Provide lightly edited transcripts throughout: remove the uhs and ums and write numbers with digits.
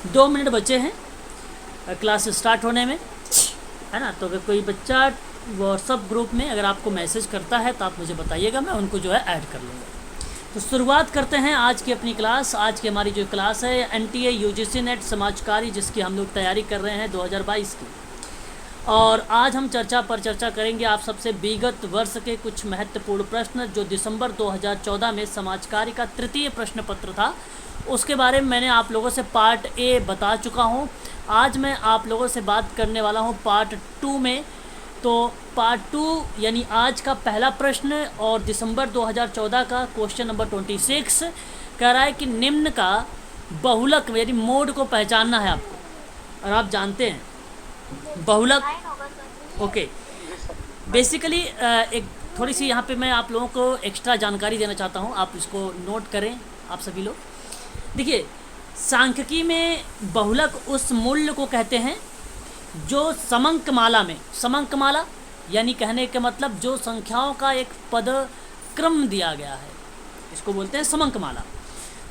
2 minute बचे हैं class start होने में, है ना। तो अगर कोई बच्चा व्हाट्सअप ग्रुप में अगर आपको मैसेज करता है तो आप मुझे बताइएगा, मैं उनको जो है ऐड कर लूँगा। तो शुरुआत करते हैं आज की अपनी क्लास। आज की हमारी जो क्लास है NTA UGC नेट समाजकारी, जिसकी हम लोग तैयारी कर रहे हैं 2022 की। और आज हम चर्चा करेंगे आप सबसे विगत वर्ष के कुछ महत्वपूर्ण प्रश्न जो दिसंबर 2014 में समाजकारी का तृतीय प्रश्न पत्र था, उसके बारे में मैंने आप लोगों से पार्ट ए बता चुका हूं। आज मैं आप लोगों से बात करने वाला हूं पार्ट 2 में। तो पार्ट 2 यानी आज का पहला प्रश्न और दिसंबर 2014 का क्वेश्चन नंबर 26 कह रहा है कि निम्न का बहुलक यानी मोड को पहचानना है आपको। और आप जानते हैं बहुलक, ओके। बेसिकली एक थोड़ी सी यहाँ पे मैं आप लोगों को एक्स्ट्रा जानकारी देना चाहता हूँ, आप इसको नोट करें आप सभी लोग। देखिए, सांख्यिकी में बहुलक उस मूल्य को कहते हैं जो समंकमाला में, समंकमाला यानी कहने का मतलब जो संख्याओं का एक पद क्रम दिया गया है, इसको बोलते हैं समंकमाला।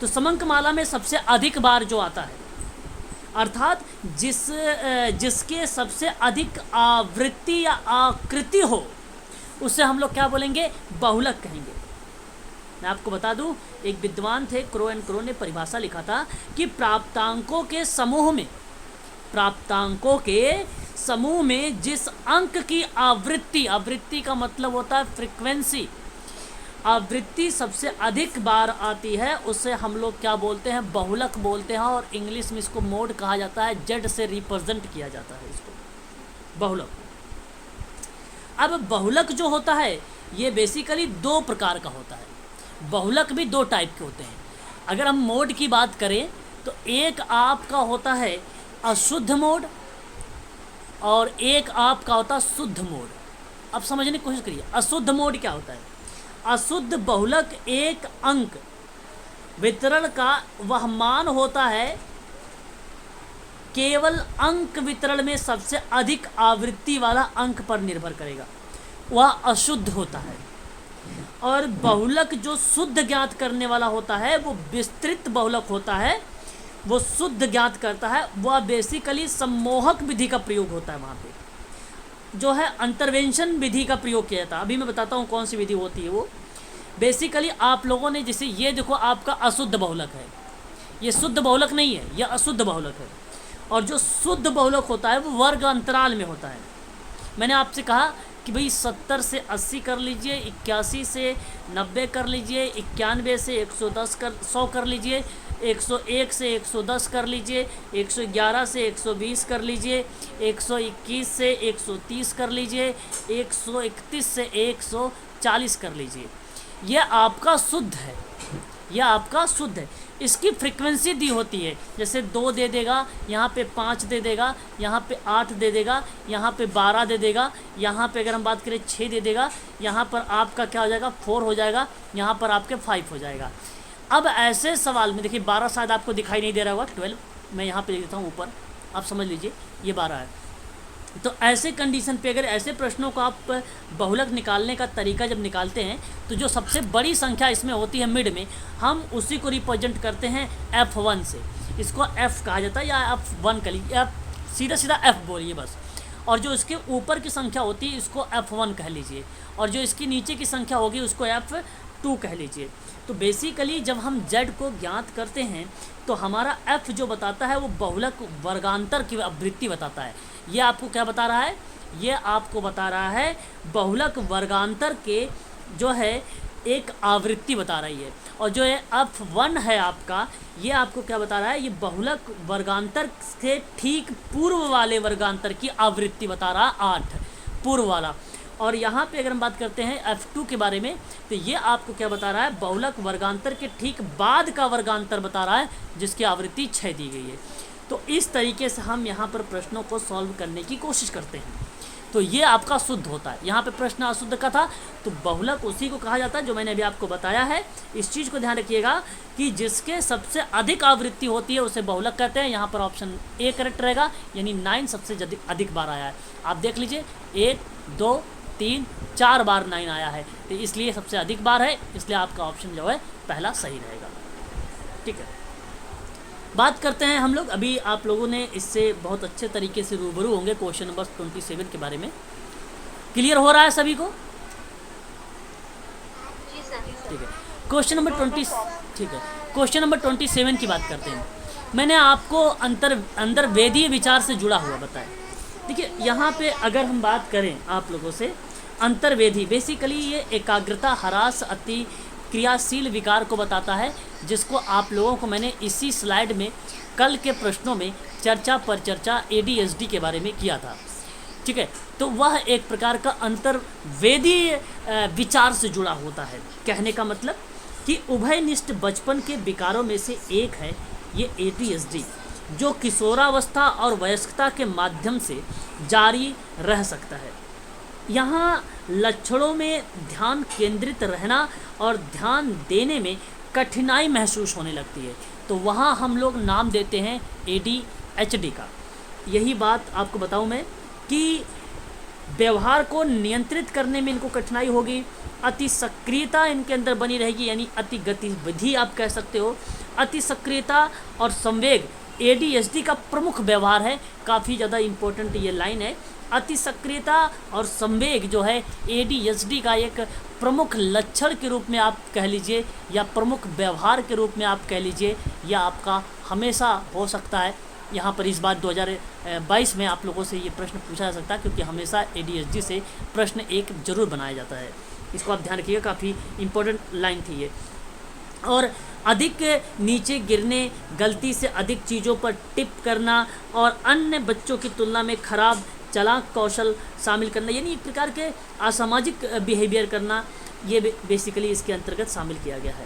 तो समंकमाला में सबसे अधिक बार जो आता है, अर्थात जिसके सबसे अधिक आवृत्ति या आकृति हो, उससे हम लोग क्या बोलेंगे, बहुलक कहेंगे। मैं आपको बता दूं, एक विद्वान थे क्रो एंड क्रो ने परिभाषा लिखा था कि प्राप्तांकों के समूह में, प्राप्तांकों के समूह में जिस अंक की आवृत्ति, आवृत्ति का मतलब होता है फ्रीक्वेंसी, आवृत्ति सबसे अधिक बार आती है उसे हम लोग क्या बोलते हैं, बहुलक बोलते हैं। और इंग्लिश में इसको मोड कहा जाता है, जेड से रिप्रेजेंट किया जाता है इसको, बहुलक। अब बहुलक जो होता है ये बेसिकली 2 प्रकार का होता है। बहुलक भी 2 टाइप के होते हैं। अगर हम मोड की बात करें तो एक आपका होता है अशुद्ध मोड और एक आपका होता है शुद्ध मोड। अब समझने की कोशिश करिए, अशुद्ध मोड क्या होता है। अशुद्ध बहुलक एक अंक वितरण का वह मान होता है केवल अंक वितरण में सबसे अधिक आवृत्ति वाला अंक पर निर्भर करेगा, वह अशुद्ध होता है। और बहुलक जो शुद्ध ज्ञात करने वाला होता है वो विस्तृत बहुलक होता है, वो शुद्ध ज्ञात करता है। वह बेसिकली सम्मोहक विधि का प्रयोग होता है, वहाँ पे जो है अंतरवेंशन विधि का प्रयोग किया जाता है। अभी मैं बताता हूँ कौन सी विधि होती है वो। बेसिकली आप लोगों ने जैसे ये देखो, आपका अशुद्ध बहुलक है, ये शुद्ध बहुलक नहीं है, यह अशुद्ध बहुलक है। और जो शुद्ध बहुलक होता है वो वर्ग अंतराल में होता है। मैंने आपसे कहा कि भाई 70 से 80 कर लीजिए, 81 से 90 कर लीजिए, 91 से 100 कर लीजिए, 101 से 110 कर लीजिए, 111 से 120 कर लीजिए, 121 से 130 कर लीजिए, 131 से 140 कर लीजिए। यह आपका शुद्ध है, यह आपका शुद्ध है। इसकी फ्रीक्वेंसी दी होती है, जैसे 2 दे देगा, यहाँ पे 5 दे देगा, यहाँ पे 8 दे देगा, यहाँ पे 12 दे देगा, यहाँ पे अगर हम बात करें 6 दे देगा, यहाँ पर आपका क्या हो जाएगा 4 हो जाएगा, यहाँ पर आपके 5 हो जाएगा। अब ऐसे सवाल में देखिए 12 शायद आपको दिखाई नहीं दे रहा होगा, 12 मैं यहाँ पे लिख देता हूँ ऊपर, आप समझ लीजिए ये 12 है। तो ऐसे कंडीशन पे अगर ऐसे प्रश्नों को आप बहुलक निकालने का तरीका जब निकालते हैं तो जो सबसे बड़ी संख्या इसमें होती है मिड में, हम उसी को रिप्रेजेंट करते हैं F1 से। इसको F कहा जाता है या F1 कह लीजिए, आप सीधा सीधा F बोलिए बस। और जो इसके ऊपर की संख्या होती है इसको F1 कह लीजिए, और जो इसकी नीचे की संख्या होगी उसको F2 कह लीजिए। तो बेसिकली जब हम Z को ज्ञात करते हैं तो हमारा F जो बताता है वो बहुलक वर्गांतर की आवृत्ति बताता है। ये आपको क्या बता रहा है, ये आपको बता रहा है बहुलक वर्गांतर के जो है एक आवृत्ति बता रही है। और जो है F1 है आपका, ये आपको क्या बता रहा है, ये बहुलक वर्गांतर से ठीक पूर्व वाले वर्गांतर की आवृत्ति बता रहा है, 8 पूर्व वाला। और यहाँ पे अगर हम बात करते हैं F2 के बारे में तो ये आपको क्या बता रहा है, बहुलक वर्गांतर के ठीक बाद का वर्गांतर बता रहा है जिसकी आवृत्ति 6 दी गई है। तो इस तरीके से हम यहाँ पर प्रश्नों को सॉल्व करने की कोशिश करते हैं। तो ये आपका शुद्ध होता है। यहाँ पे प्रश्न अशुद्ध का था, तो बहुलक उसी को कहा जाता है जो मैंने अभी आपको बताया है। इस चीज़ को ध्यान रखिएगा कि जिसके सबसे अधिक आवृत्ति होती है उसे बहुलक कहते हैं। यहाँ पर ऑप्शन ए करेक्ट रहेगा, यानी 9 सबसे अधिक बार आया है। आप देख लीजिए 1 2 3 4 बार 9 आया है, तो इसलिए सबसे अधिक बार है, इसलिए आपका ऑप्शन जो है पहला सही रहेगा। ठीक है। बात करते हैं हम लोग, अभी आप लोगों ने इससे बहुत अच्छे तरीके से रूबरू होंगे क्वेश्चन नंबर 27 के बारे में। क्लियर हो रहा है सभी को? ठीक है, क्वेश्चन नंबर 20, ठीक है, क्वेश्चन नंबर 27 की बात करते हैं। मैंने आपको अंतर्वेदीय विचार से जुड़ा हुआ बताया। देखिए यहाँ पे अगर हम बात करें आप लोगों से, अंतर्वेदी बेसिकली ये एकाग्रता ह्रास अति क्रियाशील विकार को बताता है, जिसको आप लोगों को मैंने इसी स्लाइड में कल के प्रश्नों में चर्चा पर चर्चा ADHD के बारे में किया था। ठीक है, तो वह एक प्रकार का अंतर्वेदीय विचार से जुड़ा होता है। कहने का मतलब कि उभयनिष्ठ बचपन के विकारों में से एक है ये ADHD, जो किशोरावस्था और वयस्कता के माध्यम से जारी रह सकता है। यहाँ लक्षणों में ध्यान केंद्रित रहना और ध्यान देने में कठिनाई महसूस होने लगती है, तो वहाँ हम लोग नाम देते हैं ADHD का। यही बात आपको बताऊँ मैं कि व्यवहार को नियंत्रित करने में इनको कठिनाई होगी, अति सक्रियता इनके अंदर बनी रहेगी, यानी अति गतिविधि आप कह सकते हो। अति सक्रियता और संवेग ADHD का प्रमुख व्यवहार है, काफ़ी ज़्यादा इम्पोर्टेंट ये लाइन है। अति सक्रियता और संवेग जो है ADHD का एक प्रमुख लक्षण के रूप में आप कह लीजिए, या प्रमुख व्यवहार के रूप में आप कह लीजिए, या आपका हमेशा हो सकता है। यहाँ पर इस बार 2022 में आप लोगों से ये प्रश्न पूछा जा सकता है, क्योंकि हमेशा ADHD से प्रश्न एक जरूर बनाया जाता है। इसको आप ध्यान रखिएगा, काफ़ी इम्पोर्टेंट लाइन थी ये। और अधिक नीचे गिरने, गलती से अधिक चीज़ों पर टिप करना और अन्य बच्चों की तुलना में खराब चालाक कौशल शामिल करना, यानी एक प्रकार के असामाजिक बिहेवियर करना, ये बेसिकली इसके अंतर्गत शामिल किया गया है।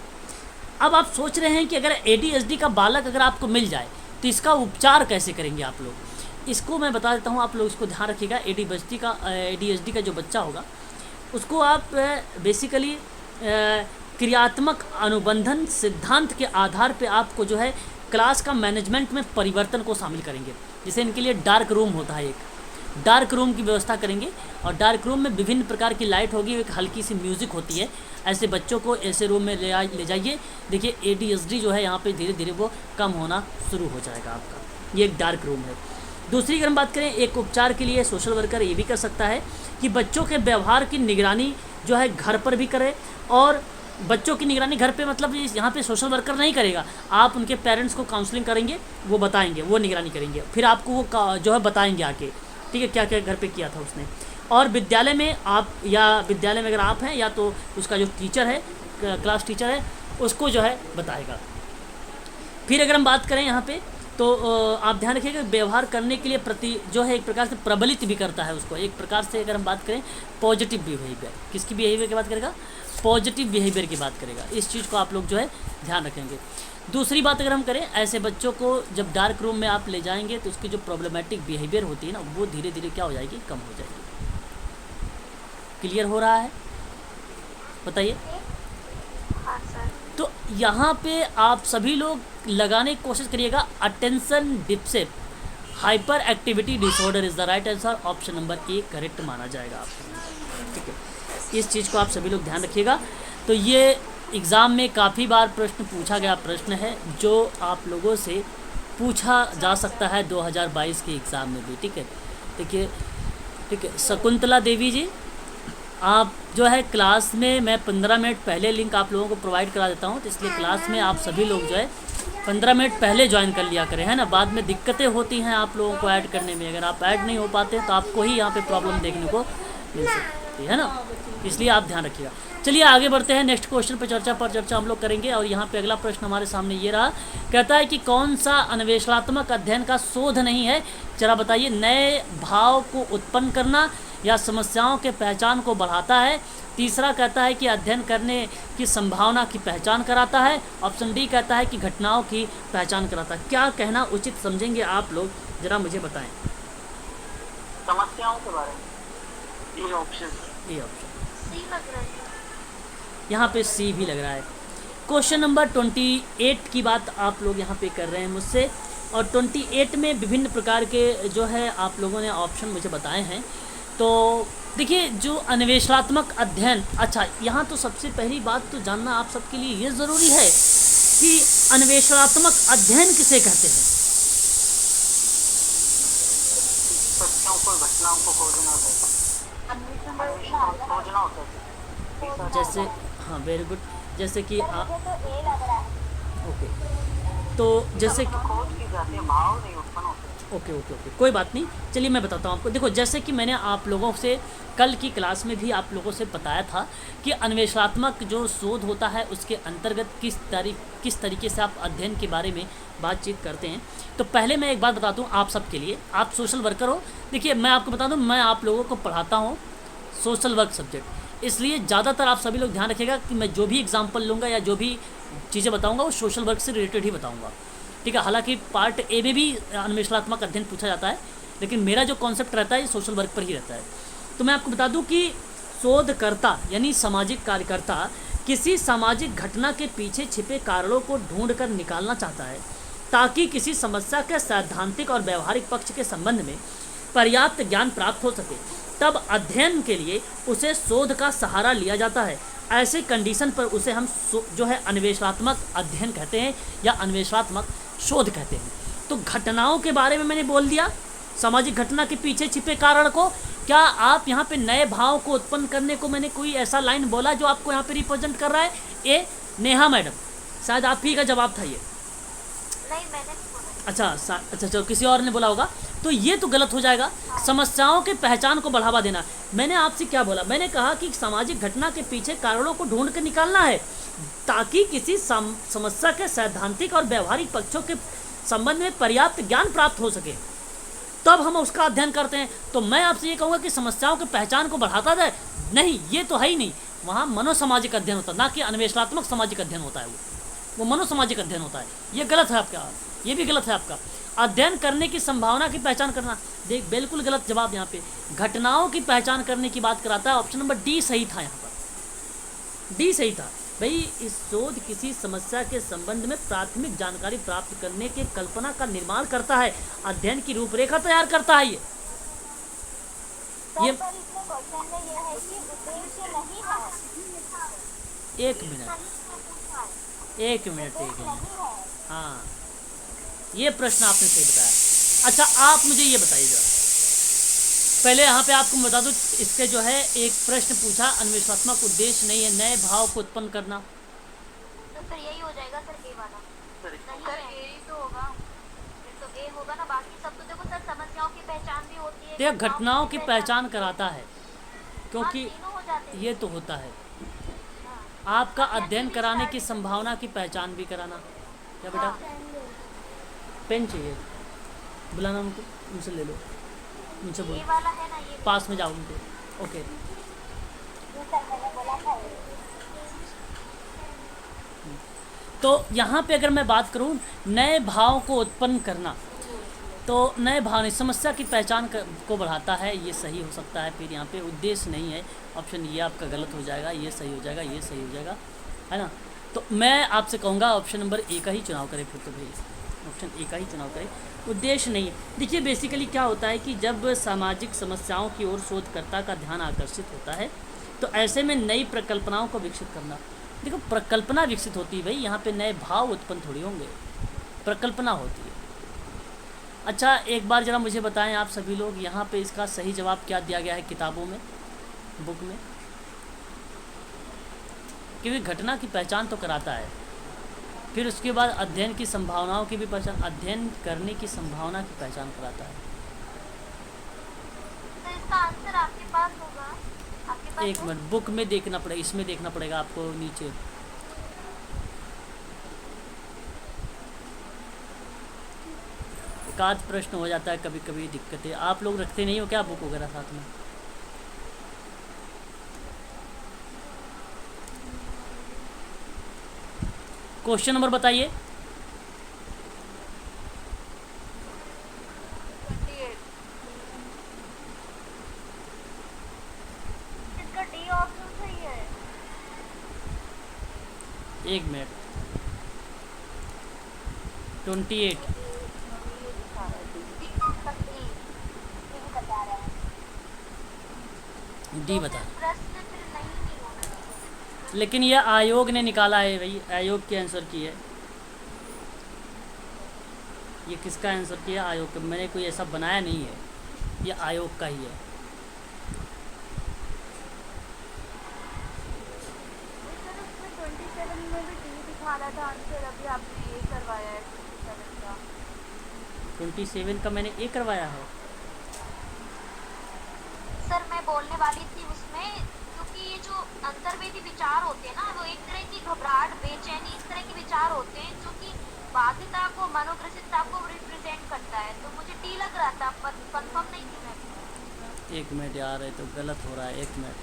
अब आप सोच रहे हैं कि अगर ADHD का बालक अगर आपको मिल जाए तो इसका उपचार कैसे करेंगे आप लोग। इसको मैं बता देता हूँ, आप लोग इसको ध्यान रखिएगा। ADHD का जो बच्चा होगा उसको आप बेसिकली क्रियात्मक अनुबंधन सिद्धांत के आधार पे आपको जो है क्लास का मैनेजमेंट में परिवर्तन को शामिल करेंगे। जैसे इनके लिए डार्क रूम होता है, एक डार्क रूम की व्यवस्था करेंगे, और डार्क रूम में विभिन्न प्रकार की लाइट होगी, एक हल्की सी म्यूज़िक होती है। ऐसे बच्चों को ऐसे रूम में ले जाइए, देखिए ADHD जो है यहाँ पे धीरे धीरे वो कम होना शुरू हो जाएगा आपका। ये एक डार्क रूम है। दूसरी अगर हम बात करें एक उपचार के लिए, सोशल वर्कर ये भी कर सकता है कि बच्चों के व्यवहार की निगरानी जो है घर पर भी करे। और बच्चों की निगरानी घर पे मतलब यहाँ पे सोशल वर्कर नहीं करेगा, आप उनके पेरेंट्स को काउंसलिंग करेंगे, वो बताएंगे, वो निगरानी करेंगे, फिर आपको वो जो है बताएंगे आके, ठीक है, क्या क्या घर पे किया था उसने। और विद्यालय में आप, या विद्यालय में अगर आप हैं, या तो उसका जो टीचर है, क्लास टीचर है, उसको जो है बताएगा। फिर अगर हम बात करें यहाँ पे, तो आप ध्यान रखिएगा व्यवहार करने के लिए जो है एक प्रकार से प्रबलित भी करता है उसको। एक प्रकार से अगर हम बात करें पॉजिटिव बिहेवियर, किसकी बिहेवियर की बात करेगा? पॉजिटिव बिहेवियर की बात करेगा। इस चीज़ को आप लोग जो है ध्यान रखेंगे। दूसरी बात अगर हम करें, ऐसे बच्चों को जब डार्क रूम में आप ले जाएंगे तो उसकी जो प्रॉब्लमेटिक बिहेवियर होती है ना, वो धीरे धीरे क्या हो जाएगी, कम हो जाएगी। क्लियर हो रहा है? बताइए। तो यहाँ पे आप सभी लोग लगाने की कोशिश करिएगा, attention deficit hyper activity disorder is the right answer. Option number A correct माना जाएगा आपको, ठीक है। इस चीज़ को आप सभी लोग ध्यान रखिएगा। तो ये एग्ज़ाम में काफ़ी बार प्रश्न पूछा गया प्रश्न है, जो आप लोगों से पूछा जा सकता है 2022 के एग्ज़ाम में भी, ठीक है। देखिए, ठीक है, शकुंतला देवी जी, आप जो है क्लास में मैं 15 मिनट पहले लिंक आप लोगों को प्रोवाइड करा देता हूँ, तो इसलिए क्लास में आप सभी लोग जो है 15 मिनट पहले ज्वाइन कर लिया करें, है ना। बाद में दिक्कतें होती हैं आप लोगों को ऐड करने में, अगर आप ऐड नहीं हो पाते तो आपको ही यहाँ पे प्रॉब्लम देखने को मिल सकती है ना, इसलिए आप ध्यान रखिएगा। चलिए आगे बढ़ते हैं, नेक्स्ट क्वेश्चन पर चर्चा हम लोग करेंगे। और यहाँ पे अगला प्रश्न हमारे सामने ये रहा, कहता है कि कौन सा अन्वेषणात्मक अध्ययन का शोध नहीं है, जरा बताइए। नए भाव को उत्पन्न करना या समस्याओं के पहचान को बढ़ाता है। तीसरा कहता है कि अध्ययन करने की संभावना की पहचान कराता है। ऑप्शन डी कहता है कि घटनाओं की पहचान कराता है। क्या कहना उचित समझेंगे आप लोग, जरा मुझे बताएं। समस्याओं के बारे में, ये ऑप्शन सी लग रहा है। यहाँ पे सी भी लग रहा है। क्वेश्चन नंबर 28 की बात आप लोग यहाँ पे कर रहे हैं मुझसे, और 28 में विभिन्न प्रकार के जो है आप लोगों ने ऑप्शन मुझे बताए हैं। तो देखिए, जो अन्वेषणात्मक अध्ययन, अच्छा यहाँ तो सबसे पहली बात तो जानना आप सबके लिए ये ज़रूरी है कि अन्वेषणात्मक अध्ययन किसे कहते हैं? सत्यों को, घटनाओं को खोजना होता है, अन्वेषण खोजना होता है। जैसे, हाँ वेरी गुड, जैसे कि ओके, तो जैसे कि खोज की जाती है, भाव नहीं उत्पन्न होते। ओके ओके ओके, कोई बात नहीं, चलिए मैं बताता हूँ आपको। देखो, जैसे कि मैंने आप लोगों से कल की क्लास में भी आप लोगों से बताया था कि अन्वेषणात्मक जो शोध होता है उसके अंतर्गत किस तरीके से आप अध्ययन के बारे में बातचीत करते हैं। तो पहले मैं एक बात बता दूँ आप सबके लिए, आप सोशल वर्कर हो। देखिए, मैं आपको बता दूँ, मैं आप लोगों को पढ़ाता हूँ सोशल वर्क सब्जेक्ट, इसलिए ज़्यादातर आप सभी लोग ध्यान रखिएगा कि मैं जो भी एग्जाम्पल लूँगा या जो भी चीज़ें बताऊँगा वो सोशल वर्क से रिलेटेड ही बताऊँगा, ठीक है। हालांकि पार्ट ए में भी अन्वेषणात्मक अध्ययन पूछा जाता है, लेकिन मेरा जो कॉन्सेप्ट रहता है ये सोशल वर्क पर ही रहता है। तो मैं आपको बता दूं कि शोधकर्ता यानी सामाजिक कार्यकर्ता किसी सामाजिक घटना के पीछे छिपे कारणों को ढूंढकर निकालना चाहता है ताकि किसी समस्या के सैद्धांतिक और व्यवहारिक पक्ष के संबंध में पर्याप्त ज्ञान प्राप्त हो सके। तब अध्ययन के लिए उसे शोध का सहारा लिया जाता है। ऐसे कंडीशन पर उसे हम जो है अन्वेषणात्मक अध्ययन कहते हैं या अन्वेषणात्मक शोध कहते हैं। तो घटनाओं के बारे में मैंने बोल दिया, सामाजिक घटना के पीछे छिपे कारण को। क्या आप यहाँ पे नए भाव को उत्पन्न करने को मैंने कोई ऐसा लाइन बोला जो आपको यहाँ पे रिप्रेजेंट कर रहा है? ए नेहा मैडम, शायद आप ही का जवाब था ये। नहीं, मैंने नहीं बोला। अच्छा चलो, किसी और ने बोला होगा, तो ये तो गलत हो जाएगा। समस्याओं के पहचान को बढ़ावा देना, मैंने आपसे क्या बोला? मैंने कहा कि सामाजिक घटना के पीछे कारणों को ढूंढ कर निकालना है ताकि किसी समस्या के सैद्धांतिक और व्यवहारिक पक्षों के संबंध में पर्याप्त ज्ञान प्राप्त हो सके, तब हम उसका अध्ययन करते हैं। तो मैं आपसे ये कहूँगा कि समस्याओं की पहचान को बढ़ाता जाए, नहीं, ये तो है ही नहीं। वहाँ मनोसामाजिक अध्ययन होता है, ना कि अन्वेषणात्मक सामाजिक अध्ययन होता है। वो मनोसामाजिक अध्ययन होता है। ये गलत है आपका, ये भी गलत है आपका। अध्ययन करने की संभावना की पहचान करना, देख बिल्कुल गलत जवाब यहाँ पे। घटनाओं की पहचान करने की बात कराता है, ऑप्शन नंबर डी सही था। यहाँ पर डी सही था भाई। इस शोध किसी समस्या के संबंध में प्राथमिक जानकारी प्राप्त करने के कल्पना का निर्माण करता है, अध्ययन की रूपरेखा तैयार करता है। ये एक मिनट, हाँ, ये प्रश्न आपने सही बताया। अच्छा, आप मुझे ये बताइए जरा, पहले यहाँ पे आपको बता दूँ, इसके जो है एक प्रश्न पूछा, अन्वेषणात्मक उद्देश्य नहीं है नए भाव को उत्पन्न करना, तो फिर यही हो जाएगा सर, ए वाला। नहीं सर, ए ही तो होगा, फिर तो ए होगा ना। बाकी सब तो देखो सर, समस्याओं की पहचान भी होती है, देखो घटनाओं की पहचान कराता है, क्योंकि तीनों हो जाते हैं। ये तो होता है। आपका अध्ययन कराने की संभावना की पहचान भी कराना। क्या बेटा? पेन चाहिए, बुलाना उनको, उनसे ले लो, उनसे बोलो, ये वाला है ना, ये पास में जाओ उनके। ओके, तो यहाँ पे अगर मैं बात करूँ नए भाव को उत्पन्न करना, तो नए भाव ने समस्या की पहचान को बढ़ाता है, ये सही हो सकता है। फिर यहाँ पे उद्देश्य नहीं है, ऑप्शन ये आपका गलत हो जाएगा, ये सही हो जाएगा, ये सही हो जाएगा, है ना। तो मैं आपसे कहूँगा ऑप्शन नंबर ए का ही चुनाव करें फिर तो भाई, ऑप्शन ए का ही चुनाव करें। उद्देश्य नहीं है। देखिए बेसिकली क्या होता है कि जब सामाजिक समस्याओं की ओर शोधकर्ता का ध्यान आकर्षित होता है, तो ऐसे में नई प्रकल्पनाओं को विकसित करना। देखो प्रकल्पना विकसित होती है भाई, यहाँ पे नए भाव उत्पन्न थोड़ी होंगे, प्रकल्पना होती है। अच्छा, एक बार ज़रा मुझे बताएं आप सभी लोग, यहाँ पे इसका सही जवाब क्या दिया गया है किताबों में, बुक में? क्योंकि घटना की पहचान तो कराता है, फिर उसके बाद अध्ययन की संभावनाओं की भी पहचान, अध्ययन करने की संभावना की पहचान कराता है। तो इसका आंसर आपके पास होगा, आपके पास एक मिनट, बुक में देखना पड़ेगा, इसमें देखना पड़ेगा आपको नीचे। एकाध प्रश्न हो जाता है कभी कभी, दिक्कतें। आप लोग रखते नहीं हो क्या बुक वगैरह साथ में? क्वेश्चन नंबर बताइए। 28। इसका डी ऑप्शन सही है। एक मिनट, 28 डी बता। प्रश्न फिर नहीं होगा। लेकिन यह आयोग ने निकाला है भाई, आयोग के आंसर की है। ये किसका आंसर किया? आयोग का। मैंने कोई ऐसा बनाया नहीं है, ये आयोग का ही है। सर उसमें 27 में भी डी दिखा रहा था आंसर, अभी आपने ये करवाया है 27 का। 27 का मैंने ए करवाया है। सर मैं बोलने वाली थी उसमें, क्योंकि ये जो अंतर्वेदी विचार होते हैं ना, वो एक तरह की घबराहट, बेचैनी, इस तरह के विचार होते हैं जो कि बाध्यता को, मनोग्रसितता को रिप्रेजेंट करता है। तो मुझे डी लग रहा था पर कंफर्म नहीं थी मैं। 1 मिनट यार, है तो गलत हो रहा है, 1 मिनट।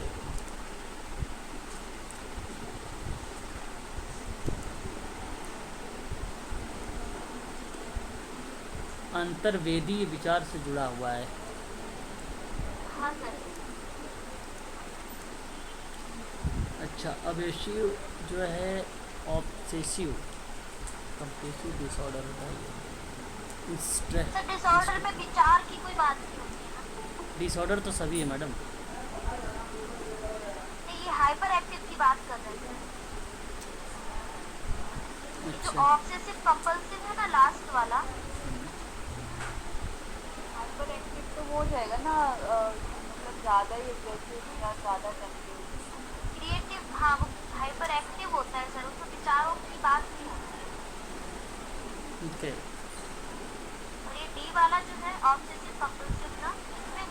अंतर्वेदीय विचार से जुड़ा हुआ है। हाँ सर। अच्छा, अवेशिव जो है ऑब्सेसिव कंपल्सिव डिसऑर्डर होता है ये। सर डिसऑर्डर में विचार की कोई बात नहीं होती है ना? डिसऑर्डर तो सभी है मैडम। नहीं, ये हाइपर एक्टिव की बात कर रहे हैं। जो अच्छा, ऑब्सेसिव कंपल्सिव है ना, लास्ट वाला, हाइपर एक्टिव तो वो हो जाएगा ना, मतलब ज़्यादा ही एग्रेसिव या ज़्यादा कंफ्यूज। क्रिएटिव, हाँ वो हाइपर एक्टिव होता है सर, उसमें विचारों की बात नहीं होती है। ओके। और ये डी वाला जो है ऑब्सेसिव कंपल्सिव ना, इसमें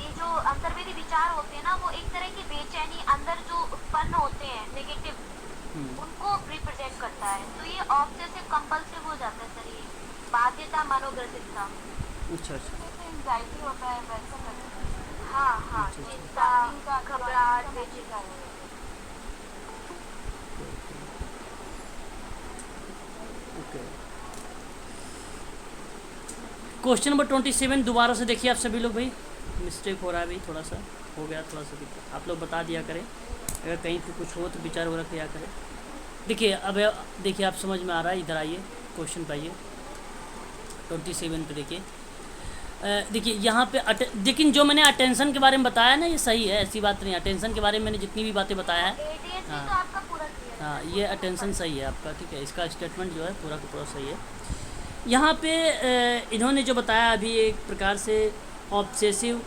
ये जो अंतर्वेदी विचार होते हैं ना, वो एक तरह की बेचैनी अंदर जो उत्पन्न होते हैं नेगेटिव, उनको रिप्रेजेंट करता है। तो ये ऑब्सेसिव कंपल्सिव हो जाता है सर, ये बाध्यता, मनोग्रसितता। अच्छा अच्छा। एंजाइटी होता है वैसा करता है। हाँ हाँ, चिंता, घबराहट, बेचैनी। ओके। क्वेश्चन नंबर 27 दोबारा से देखिए आप सभी लोग। भाई मिस्टेक हो रहा है, भाई थोड़ा सा हो गया, थोड़ा सा दिक्कत, आप लोग बता दिया करें अगर कहीं पे कुछ हो तो विचार वगैरह किया करें। देखिए अब देखिए आप समझ में आ रहा है, इधर आइए क्वेश्चन पे आइए 27 पे। देखिए देखिए यहाँ पे लेकिन जो मैंने अटेंशन के बारे में बताया ना, ये सही है, ऐसी बात नहीं। अटेंशन के बारे में मैंने जितनी भी बातें बताया है, ADHD हाँ तो आपका पूरा क्लियर है। हाँ, ये अटेंशन सही है आपका, ठीक है। इसका स्टेटमेंट जो है पूरा का पूरा सही है। यहाँ पे इन्होंने जो बताया अभी एक प्रकार से ऑब्सेसिव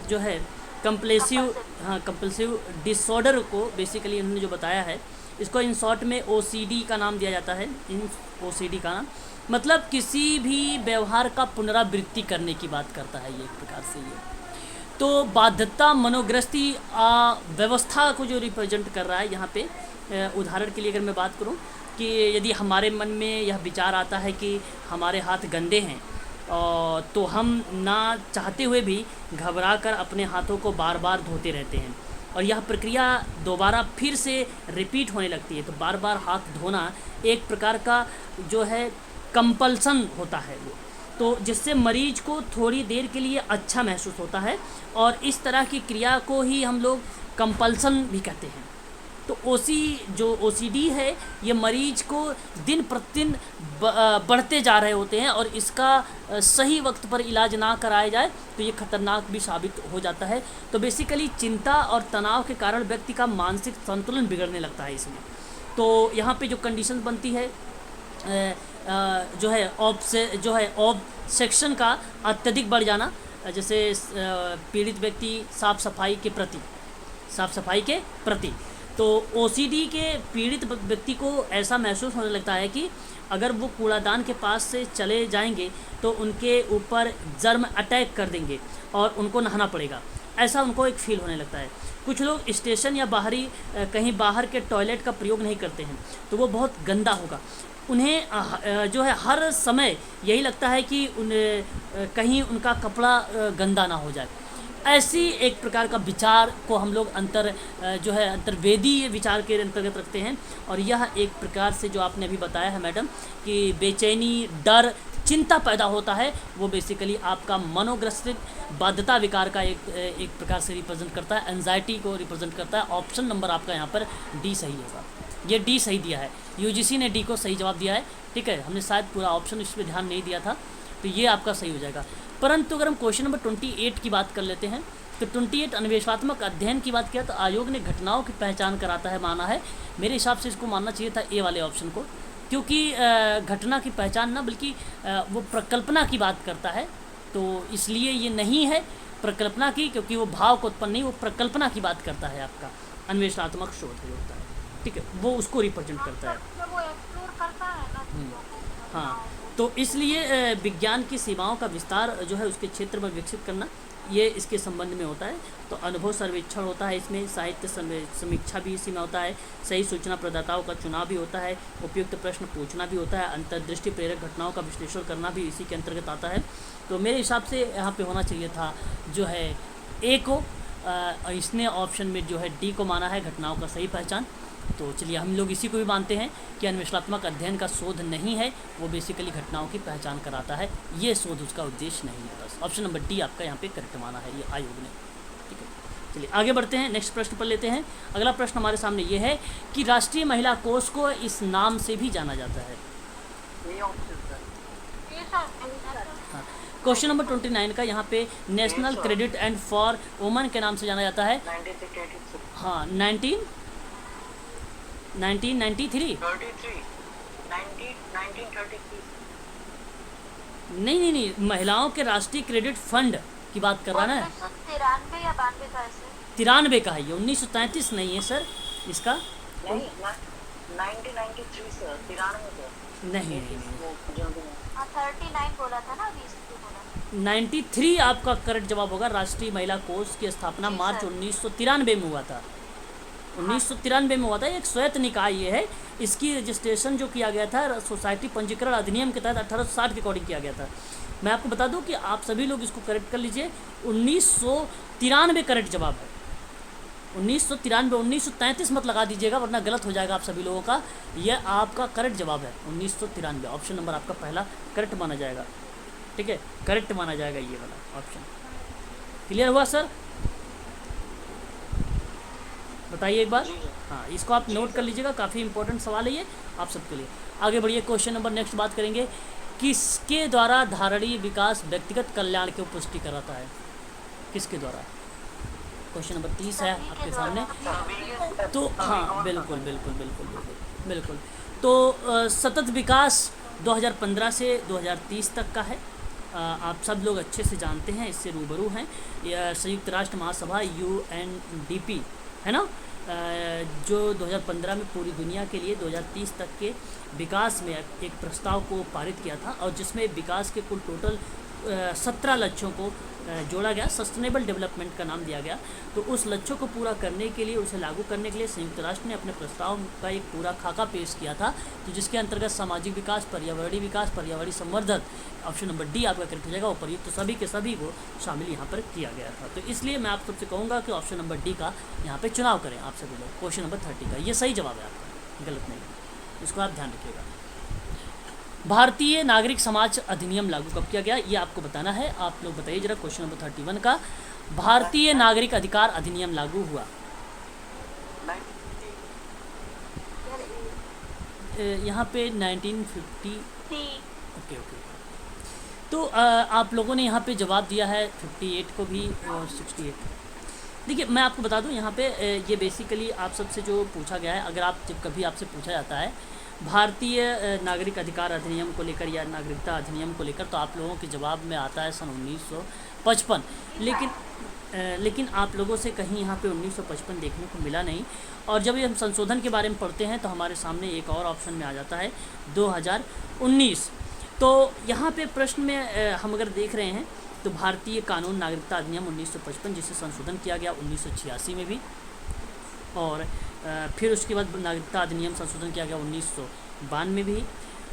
जो है कंपल्सिव, हाँ कंपल्सिव डिसऑर्डर को बेसिकली इन्होंने जो बताया है, इसको इन शॉर्ट में OCD का नाम दिया जाता है। इन OCD का नाम मतलब किसी भी व्यवहार का पुनरावृत्ति करने की बात करता है ये एक प्रकार से। ये तो बाध्यता, मनोग्रस्ती व्यवस्था को जो रिप्रेजेंट कर रहा है यहाँ पे। उदाहरण के लिए अगर मैं बात करूँ कि यदि हमारे मन में यह विचार आता है कि हमारे हाथ गंदे हैं, तो हम ना चाहते हुए भी घबरा कर अपने हाथों को बार बार धोते रहते हैं, और यह प्रक्रिया दोबारा फिर से रिपीट होने लगती है। तो बार बार हाथ धोना एक प्रकार का जो है कंपल्सन होता है वो, तो जिससे मरीज को थोड़ी देर के लिए अच्छा महसूस होता है, और इस तरह की क्रिया को ही हम लोग कंपल्सन भी कहते हैं। तो जो OCD है, ये मरीज को दिन प्रतिदिन बढ़ते जा रहे होते हैं, और इसका सही वक्त पर इलाज ना कराया जाए तो ये खतरनाक भी साबित हो जाता है। तो बेसिकली चिंता और तनाव के कारण व्यक्ति का मानसिक संतुलन बिगड़ने लगता है इसमें। तो यहाँ पे जो कंडीशन बनती है जो है ऑब्सेक्शन का अत्यधिक बढ़ जाना, जैसे पीड़ित व्यक्ति साफ सफाई के प्रति, तो OCD के पीड़ित व्यक्ति को ऐसा महसूस होने लगता है कि अगर वो कूड़ादान के पास से चले जाएंगे तो उनके ऊपर जर्म अटैक कर देंगे और उनको नहाना पड़ेगा, ऐसा उनको एक फील होने लगता है। कुछ लोग स्टेशन या कहीं बाहर के टॉयलेट का प्रयोग नहीं करते हैं, तो वो बहुत गंदा होगा। उन्हें जो है हर समय यही लगता है कि कहीं उनका कपड़ा गंदा ना हो जाए। ऐसी एक प्रकार का विचार को हम लोग अंतर्वेदीय विचार के अंतर्गत रखते हैं। और यह एक प्रकार से जो आपने अभी बताया है मैडम कि बेचैनी, डर, चिंता पैदा होता है, वो बेसिकली आपका मनोग्रसित बाध्यता विकार का एक प्रकार से रिप्रेजेंट करता है, एंजाइटी को रिप्रेजेंट करता है। ऑप्शन नंबर आपका यहाँ पर डी सही होगा, ये डी सही दिया है। UGC ने डी को सही जवाब दिया है, ठीक है। हमने शायद पूरा ऑप्शन इस पर ध्यान नहीं दिया था, तो ये आपका सही हो जाएगा। परंतु अगर हम क्वेश्चन नंबर 28 की बात कर लेते हैं, तो 28 अन्वेषणात्मक अध्ययन की बात किया तो आयोग ने घटनाओं की पहचान कराता है माना है। मेरे हिसाब से इसको मानना चाहिए था ए वाले ऑप्शन को, क्योंकि घटना की पहचान ना बल्कि वो प्रकल्पना की बात करता है, तो इसलिए ये नहीं है प्रकल्पना की, क्योंकि वो भाव को उत्पन्न नहीं, वो प्रकल्पना की बात करता है। आपका अन्वेषणात्मक शोध जो होता है, ठीक है, वो उसको रिप्रेजेंट करता है। जब वो एक्सप्लोर करता है ना चीज़ों को, हाँ, तो इसलिए विज्ञान की सीमाओं का विस्तार जो है उसके क्षेत्र में विकसित करना, ये इसके संबंध में होता है। तो अनुभव सर्वेक्षण होता है इसमें, साहित्य समीक्षा भी इसी में होता है, सही सूचना प्रदाताओं का चुनाव भी होता है, उपयुक्त प्रश्न पूछना भी होता है, अंतर्दृष्टि प्रेरक घटनाओं का विश्लेषण करना भी इसी के अंतर्गत आता है। तो मेरे हिसाब से यहाँ पे होना चाहिए था जो है ए को, इसने ऑप्शन में जो है डी को माना है, घटनाओं का सही पहचान। तो चलिए हम लोग इसी को भी मानते हैं कि अन्वेषणात्मक अध्ययन का शोध नहीं है, वो बेसिकली घटनाओं की पहचान कराता है, ये शोध उसका उद्देश्य नहीं है। बस ऑप्शन नंबर डी आपका यहाँ पे करेक्ट माना है ये आयोग ने, ठीक है। चलिए आगे बढ़ते हैं, नेक्स्ट प्रश्न पर लेते हैं। अगला प्रश्न हमारे सामने ये है कि राष्ट्रीय महिला कोष को इस नाम से भी जाना जाता है। ये ऑप्शन सर। ये सब हाँ, क्वेश्चन नंबर 29 का यहाँ पे national credit and for women के नाम से जाना जाता है। 1933 हाँ, 1993 1933 नहीं, महिलाओं के राष्ट्रीय क्रेडिट फंड की बात कर रहा है ना। 1993 या 92 का ऐसे 93 का है ये, 1933 नहीं है सर इसका। नहीं 1993 सर, 93 सर। नहीं, वो जो भी है। हाँ 39 बोला था ना अभी, इसलिए बोला। 93 आपका करेक्ट जवाब होगा। राष्ट्रीय महिला कोष की स्थापना जी मार्च सर। 1993 में हुआ था। 1993 में हुआ था। एक स्वायत्त निकाय ये है, इसकी रजिस्ट्रेशन जो किया गया था सोसाइटी पंजीकरण अधिनियम के तहत 1860 के अकॉर्डिंग किया गया था। मैं आपको बता दूं कि आप सभी लोग इसको करेक्ट कर लीजिए, 1993 करेक्ट जवाब है। 1993, 1933 मत लगा दीजिएगा वरना गलत हो जाएगा आप सभी लोगों का। यह आपका करेक्ट जवाब है 1993। ऑप्शन नंबर आपका पहला करेक्ट माना जाएगा, ठीक है, करेक्ट माना जाएगा ये वाला ऑप्शन। क्लियर हुआ सर? बताइए एक बार। जी जी। हाँ, इसको आप नोट कर लीजिएगा, काफ़ी इंपॉर्टेंट सवाल है ये आप सबके लिए। आगे बढ़िए, क्वेश्चन नंबर नेक्स्ट बात करेंगे, किसके द्वारा धारणीय विकास व्यक्तिगत कल्याण की पुष्टि कराता है? किसके द्वारा? क्वेश्चन नंबर 30 है आपके सामने। तो हाँ, बिल्कुल। तो सतत विकास 2015 से 2030 तक का है। आप सब लोग अच्छे से जानते हैं, इससे रूबरू हैं। यह संयुक्त राष्ट्र महासभा UNDP है ना, जो 2015 में पूरी दुनिया के लिए 2030 तक के विकास में एक प्रस्ताव को पारित किया था, और जिसमें विकास के कुल टोटल 17 लक्ष्यों को जोड़ा गया, सस्टेनेबल डेवलपमेंट का नाम दिया गया। तो उस लक्ष्यों को पूरा करने के लिए, उसे लागू करने के लिए संयुक्त राष्ट्र ने अपने प्रस्ताव का एक पूरा खाका पेश किया था, तो जिसके अंतर्गत सामाजिक विकास, पर्यावरणीय विकास, पर्यावरणीय संवर्धन, ऑप्शन नंबर डी आपका करेक्ट हो जाएगा, उपर्युक्त तो सभी के सभी को शामिल यहाँ पर किया गया था। तो इसलिए मैं आप सबसे कहूँगा कि ऑप्शन नंबर डी का यहाँ पर चुनाव करें आप सभी लोग। क्वेश्चन नंबर 30 का ये सही जवाब है आपका, गलत नहीं, इसको आप ध्यान रखिएगा। भारतीय नागरिक समाज अधिनियम लागू कब किया गया, ये आपको बताना है। आप लोग बताइए जरा, क्वेश्चन नंबर 31 का, भारतीय नागरिक अधिकार अधिनियम लागू हुआ यहाँ पे 1950। ओके। तो आप लोगों ने यहाँ पे जवाब दिया है 58 को भी और 68। देखिए मैं आपको बता दूँ यहाँ पे ये बेसिकली आप सबसे जो पूछा गया है, अगर आप जब कभी आपसे पूछा जाता है भारतीय नागरिक अधिकार अधिनियम को लेकर या नागरिकता अधिनियम को लेकर, तो आप लोगों के जवाब में आता है सन 1955। लेकिन आप लोगों से कहीं यहाँ पे 1955 देखने को मिला नहीं। और जब ये हम संशोधन के बारे में पढ़ते हैं तो हमारे सामने एक और ऑप्शन में आ जाता है 2019। तो यहाँ पे प्रश्न में हम अगर देख रहे हैं तो भारतीय कानून नागरिकता अधिनियम 1955, जिसे संशोधन किया गया 1986 में भी, और फिर उसके बाद नागरिकता अधिनियम संशोधन किया गया 1992 में भी,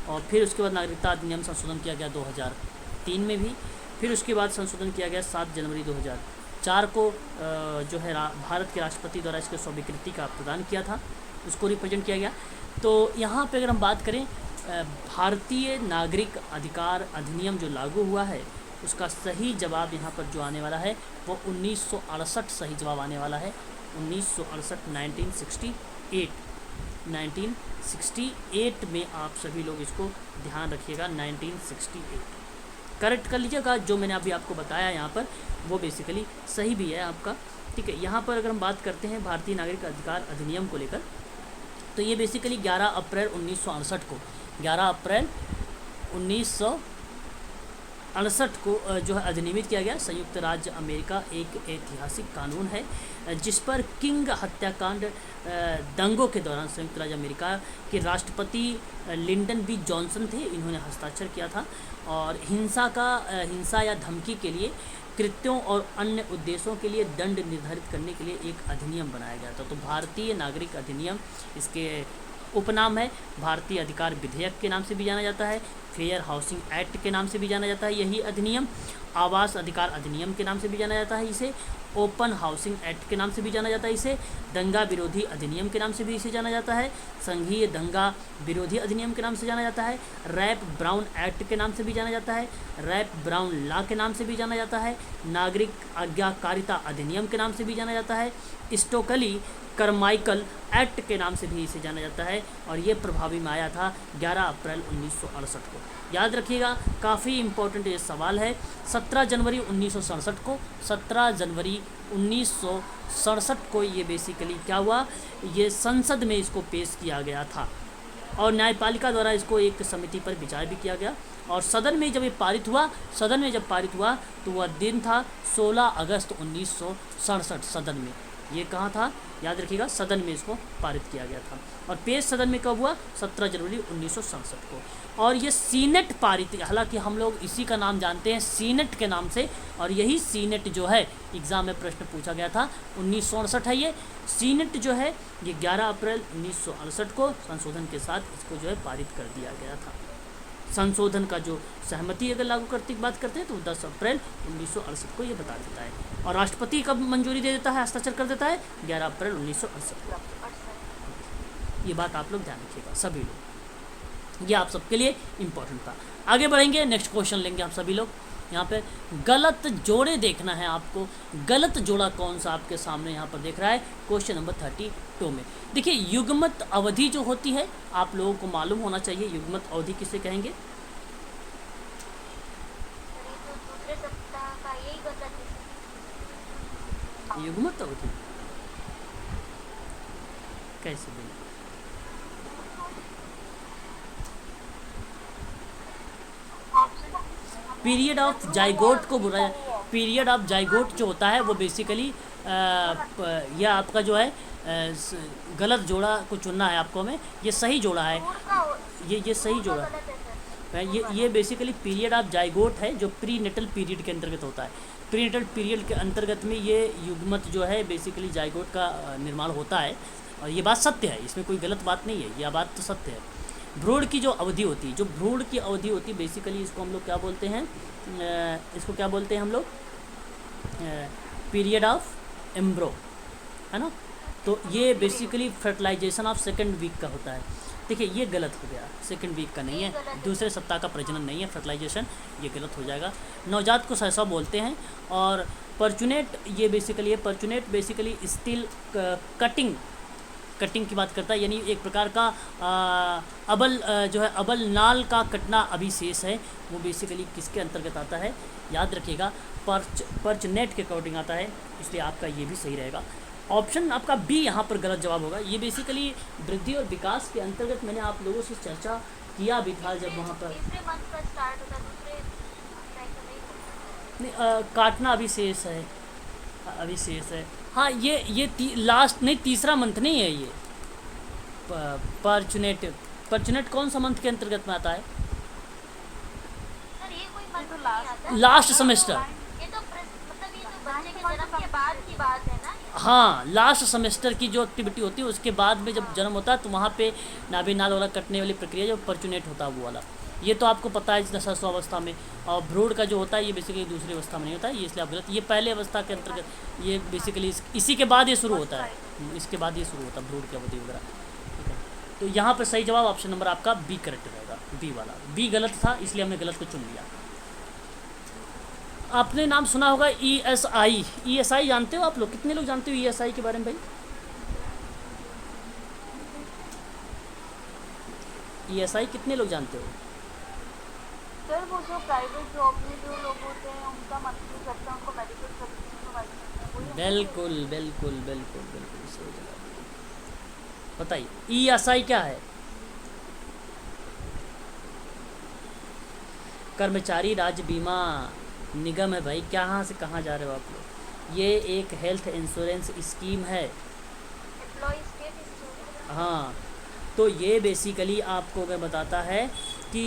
और फिर उसके बाद नागरिकता अधिनियम संशोधन किया गया 2003 में भी, फिर उसके बाद संशोधन किया गया 7 जनवरी 2004 को जो है भारत के राष्ट्रपति द्वारा इसके स्वीकृति का प्रदान किया था, उसको रिप्रेजेंट किया गया। तो यहाँ पे अगर हम बात करें भारतीय नागरिक अधिकार अधिनियम जो लागू हुआ है, उसका सही जवाब यहाँ पर जो आने वाला है वो 1968 सही जवाब आने वाला है। 1968 1968 में आप सभी लोग इसको ध्यान रखिएगा, 1968 करेक्ट कर लीजिएगा। जो मैंने अभी आपको बताया यहाँ पर वो बेसिकली सही भी है आपका, ठीक है। यहाँ पर अगर हम बात करते हैं भारतीय नागरिक अधिकार अधिनियम को लेकर, तो ये बेसिकली 11 अप्रैल 1968 को 11 अप्रैल 1968 को जो है अधिनियमित किया गया। संयुक्त राज्य अमेरिका एक ऐतिहासिक कानून है जिस पर किंग हत्याकांड दंगों के दौरान संयुक्त राज्य अमेरिका के राष्ट्रपति लिंडन बी जॉनसन थे, इन्होंने हस्ताक्षर किया था। और हिंसा या धमकी के लिए कृत्यों और अन्य उद्देश्यों के लिए दंड निर्धारित करने के लिए एक अधिनियम बनाया गया था। तो भारतीय नागरिक अधिनियम इसके उपनाम है। भारतीय अधिकार विधेयक के नाम से भी जाना जाता है, फेयर हाउसिंग एक्ट के नाम से भी जाना जाता है यही अधिनियम, आवास अधिकार अधिनियम के नाम से भी जाना जाता है इसे, ओपन हाउसिंग एक्ट के नाम से भी जाना जाता है इसे, दंगा विरोधी अधिनियम के नाम से भी इसे जाना जाता है, संघीय दंगा विरोधी अधिनियम के नाम से जाना जाता है, रैप ब्राउन एक्ट के नाम से भी जाना जाता है, रैप ब्राउन लॉ के नाम से भी जाना जाता है, नागरिक आज्ञाकारिता अधिनियम के नाम से भी जाना जाता है, स्टोकली करमाइकल एक्ट के नाम से भी इसे जाना जाता है। और ये प्रभावी में आया था 11 अप्रैल 1968 को। याद रखिएगा, काफ़ी इम्पोर्टेंट ये सवाल है। 17 जनवरी 1967 को 17 जनवरी 1967 को ये बेसिकली क्या हुआ, ये संसद में इसको पेश किया गया था और न्यायपालिका द्वारा इसको एक समिति पर विचार भी किया गया। और सदन में जब ये पारित हुआ, सदन में जब पारित हुआ तो वह दिन था 16 अगस्त 1967। सदन में ये कहाँ था, याद रखिएगा, सदन में इसको पारित किया गया था। और पेश सदन में कब हुआ, 17 जनवरी 1967 को। और ये सीनेट पारित, हालांकि हम लोग इसी का नाम जानते हैं सीनेट के नाम से, और यही सीनेट जो है एग्ज़ाम में प्रश्न पूछा गया था 1968 है। ये सीनेट जो है ये 11 अप्रैल 1968 को संशोधन के साथ इसको जो है पारित कर दिया गया था। संशोधन का जो सहमति अगर लागू करने की बात करते हैं तो 10 अप्रैल 1968 को ये बता देता है। और राष्ट्रपति कब मंजूरी दे देता है, हस्ताक्षर कर देता है, 11 अप्रैल 1968। ये बात आप लोग ध्यान रखिएगा सभी लोग, ये आप सबके लिए इम्पोर्टेंट था। आगे बढ़ेंगे, नेक्स्ट क्वेश्चन लेंगे आप सभी लोग। यहाँ पे गलत जोड़े देखना है आपको। गलत जोड़ा कौन सा आपके सामने यहाँ पर देख रहा है, क्वेश्चन नंबर 32 में। देखिए, युग्मत अवधि जो होती है आप लोगों को मालूम होना चाहिए। युग्मत अवधि किसे कहेंगे? युग्मत अवधि कैसे बोले? पीरियड ऑफ जाइगोट को बोला जाए। पीरियड ऑफ जाइगोट जो होता है वो बेसिकली यह आपका जो है गलत जोड़ा को चुनना है आपको। में ये सही जोड़ा है, ये सही जोड़ा है। ये बेसिकली पीरियड ऑफ जाइगोट है जो प्री नेटल पीरियड के अंतर्गत होता है। प्री नेटल पीरियड के अंतर्गत में ये युग्मत जो है बेसिकली जाइगोट का निर्माण होता है। और ये बात सत्य है, इसमें कोई गलत बात नहीं है, यह बात तो सत्य है। भ्रूण की जो अवधि होती है, जो भ्रूण की अवधि होती है बेसिकली इसको हम लोग क्या बोलते हैं, इसको क्या बोलते हैं हम लोग, पीरियड ऑफ एम्ब्रो, है ना। तो ये basically fertilization of second week का होता है। देखिए ये गलत हो गया, सेकेंड वीक का नहीं है, दूसरे सप्ताह का प्रजनन नहीं है फर्टिलाइजेशन, ये गलत हो जाएगा। नवजात को सहसा बोलते हैं। और परचुनेट, ये बेसिकली स्टील कटिंग की बात करता है, यानी एक प्रकार का जो है अबल नाल का कटना अभिशेष है, वो बेसिकली किसके अंतर्गत आता है, याद रखिएगा पर्चनेट के अकॉर्डिंग आता है, इसलिए आपका ये भी सही रहेगा। ऑप्शन आपका बी यहाँ पर गलत जवाब होगा। ये बेसिकली वृद्धि और विकास के अंतर्गत मैंने आप लोगों से चर्चा किया भी था जब वहाँ पर काटना अभिशेष है। हाँ ये लास्ट नहीं, तीसरा मंथ नहीं है ये। परचुनेट कौन सा मंथ के अंतर्गत में आता है? सर ये कोई मंथ नहीं आता, लास्ट सेमेस्टर। ये तो मतलब ये तो बच्चे के जन्म के बाद की बात है ना। हाँ, लास्ट सेमेस्टर की जो एक्टिविटी होती है उसके बाद में जब जन्म होता है तो वहाँ पे नाभि नाल वाला कटने वाली प्रक्रिया जो परचुनेट होता है वो वाला, ये तो आपको पता है दशा अवस्था में। और भ्रूण का जो होता है ये बेसिकली दूसरी अवस्था में नहीं होता है, ये इसलिए आप गलत। ये पहले अवस्था के अंतर्गत, ये बेसिकली इसी के बाद ये शुरू होता है, इसके बाद ये शुरू होता है भ्रूण की अवधि वगैरह, ठीक है। तो यहाँ पर सही जवाब ऑप्शन नंबर आपका बी करेक्ट रहेगा, बी वाला। बी गलत था इसलिए हमने गलत को चुन लिया। आपने नाम सुना होगा ESI। ESI जानते हो आप लोग? कितने लोग जानते हो ESI के बारे में भाई? ESI कितने लोग जानते हो? सर वो जो प्राइवेट जॉब में जो लोग होते हैं उनका मंथली खर्चा, उनको मेडिकल सर्विस प्रोवाइड करते हैं। बिल्कुल सही जवाब। बताइए ESI क्या है? कर्मचारी राज्य बीमा निगम है भाई, कहाँ से कहाँ जा रहे हो आप लोग। ये एक हेल्थ इंश्योरेंस स्कीम है। Employ state insurance. हाँ, तो ये बेसिकली आपको मैं बताता है कि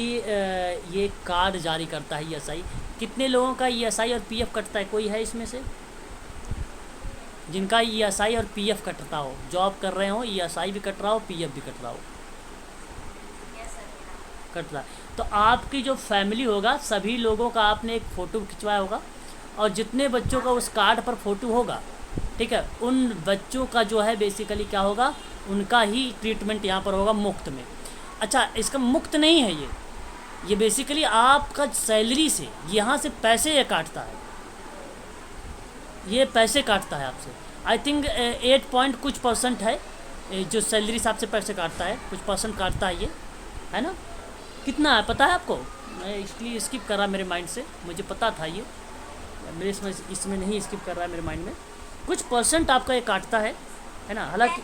ये कार्ड जारी करता है ईएसआई। कितने लोगों का ईएसआई और पीएफ कटता है, कोई है इसमें से जिनका ईएसआई और पीएफ कटता हो, जॉब कर रहे हो, ईएसआई भी कट रहा हो, पीएफ भी कट रहा हो, कट रहा है। तो आपकी जो फैमिली होगा सभी लोगों का आपने एक फ़ोटो खिंचवाया होगा, और जितने बच्चों का उस कार्ड पर फ़ोटो होगा, ठीक है, उन बच्चों का जो है बेसिकली क्या होगा, उनका ही ट्रीटमेंट यहाँ पर होगा मुफ्त में। अच्छा, इसका मुफ्त नहीं है ये बेसिकली आपका सैलरी से यहाँ से पैसे ये काटता है, ये पैसे काटता है आपसे। आई थिंक 8 पॉइंट कुछ % है जो सैलरी से आपसे पैसे काटता है, कुछ % काटता है ये, है ना। कितना है पता है आपको, मैं इसलिए स्किप कर रहा मेरे माइंड से, मुझे पता था ये, मेरे इसमें नहीं स्किप कर रहा है मेरे माइंड में। कुछ % आपका ये काटता है ना। हालांकि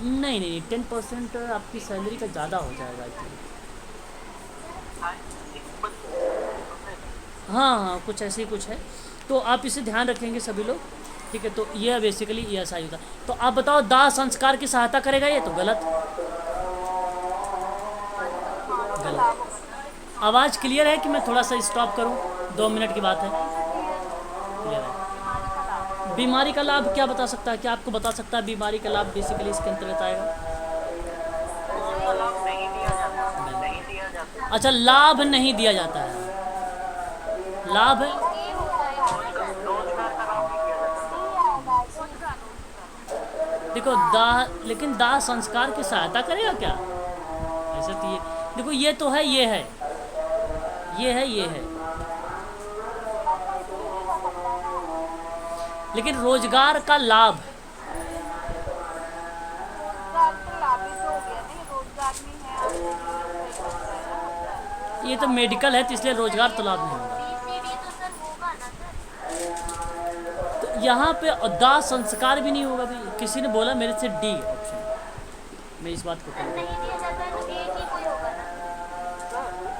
नहीं 10% आपकी सैलरी का ज़्यादा हो जाएगा आई थिंक। हाँ, कुछ ऐसे ही कुछ है, तो आप इसे ध्यान रखेंगे सभी लोग, ठीक है। तो ये बेसिकली ईएसआई होता है। तो आप बताओ, दाह संस्कार की सहायता करेगा ये, तो गलत। आवाज़ क्लियर है कि मैं थोड़ा सा स्टॉप करूं, 2 मिनट की बात है। क्लियर है। बीमारी का लाभ क्या बता सकता है, क्या आपको बता सकता है बीमारी का लाभ बेसिकली इसके अंतर्गत आएगा। अच्छा, लाभ नहीं दिया जाता है, लाभ देखो लेकिन दाह संस्कार की सहायता करेगा क्या, ऐसे तो ये देखो, ये तो है, ये है। लेकिन रोजगार का लाभ, ये तो मेडिकल है, तो इसलिए रोजगार तो लाभ नहीं होगा। बीसीडी तो सर होगा ना सर। तो यहाँ पे दाह संस्कार भी नहीं होगा भाई। किसी ने बोला मेरे से डी ऑप्शन, मैं इस बात को कहूँ नहीं दिया जाता है तो एक ही कोई होगा ना।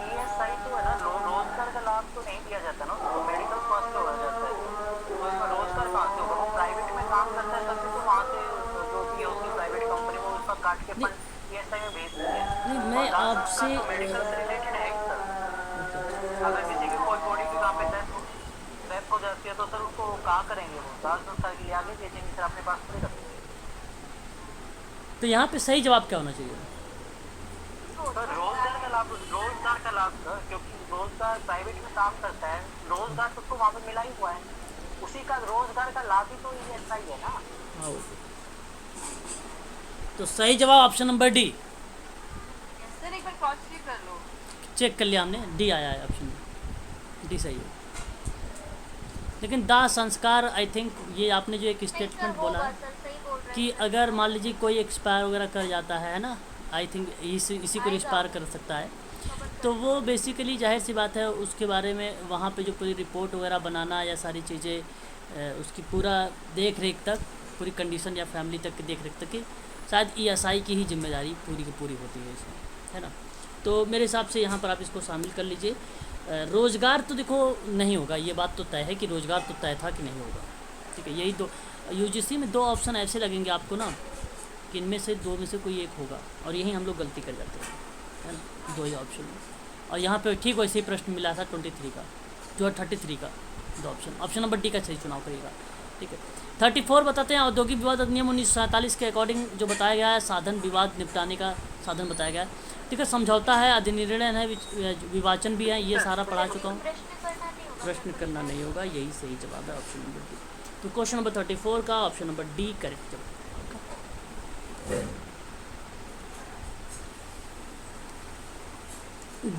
ईएसआई तो है ना, रोजगार का लाभ तो नहीं दिया जाता ना, तो मेडिकल कॉस्ट हो जाता है, तो उसका रोजगार कहाँ से होगा। वो प्राइवेट में काम करता है तभी तो वहाँ से जो भी है उसकी प्राइवेट कंपनी वो उसका काट के फंड ईएसआई में भेजती है। नहीं, मैं आपसे मेडिकल से रिलेटेड है सर। अगर किसी की कोई बॉडी की वहाँ पे डेथ हो जाती है तो सर उसको कहाँ करेंगे, वो दाह संस्कार के लिए आगे भेजेंगे सर, अपने पास पूरी रखेंगे। तो यहाँ पे सही जवाब क्या होना चाहिए। सर रोजगार का लाभ सर, क्योंकि रोजगार प्राइवेट में काम करता है, रोजगार तो उसको वहाँ पे मिला ही हुआ है, उसी का रोजगार का लाभ ही तो ये ऐसा ही है ना। तो सही जवाब ऑप्शन नंबर डी। सर एक बार क्रॉस चेक कर लो। चेक कर लिया हमने, डी आया है, ऑप्शन डी सही है। लेकिन दाह संस्कार आई थिंक ये आपने जो एक स्टेटमेंट बोला है कि अगर मान लीजिए कोई एक्सपायर वगैरह कर जाता है ना, आई थिंक इसी को एक्सपायर कर सकता है, तो वो बेसिकली जाहिर सी बात है उसके बारे में वहाँ पे जो पूरी रिपोर्ट वगैरह बनाना या सारी चीज़ें उसकी पूरा देख रेख तक, पूरी कंडीशन या फैमिली तक की देख रेख तक की शायद ईएसआई की ही जिम्मेदारी पूरी की पूरी होती है इसमें, है ना। तो मेरे हिसाब से यहाँ पर आप इसको शामिल कर लीजिए। रोज़गार तो देखो नहीं होगा, ये बात तो तय है कि रोज़गार तो तय था कि नहीं होगा, ठीक है। यही दो यूजीसी में 2 ऑप्शन ऐसे लगेंगे आपको ना कि इनमें से 2 में से कोई एक होगा, और यही हम लोग गलती कर जाते हैं, है ना, 2 ही ऑप्शन में। और यहाँ पे ठीक वैसे ही प्रश्न मिला था 23 का, जो है 33 का 2 ऑप्शन नंबर डी का सही चुनाव करिएगा, ठीक है। 34 बताते हैं, औद्योगिक विवाद अधिनियम 1947 के अकॉर्डिंग जो बताया गया है, साधन विवाद निपटाने का साधन बताया गया है, ठीक है। समझौता है, अधिनिर्णय है, विवाचन भी है, ये सारा पढ़ा चुका हूँ। प्रश्न करना नहीं होगा, यही सही जवाब है ऑप्शन नंबर डी। तो क्वेश्चन नंबर 34 का ऑप्शन नंबर डी करेक्ट जवाब।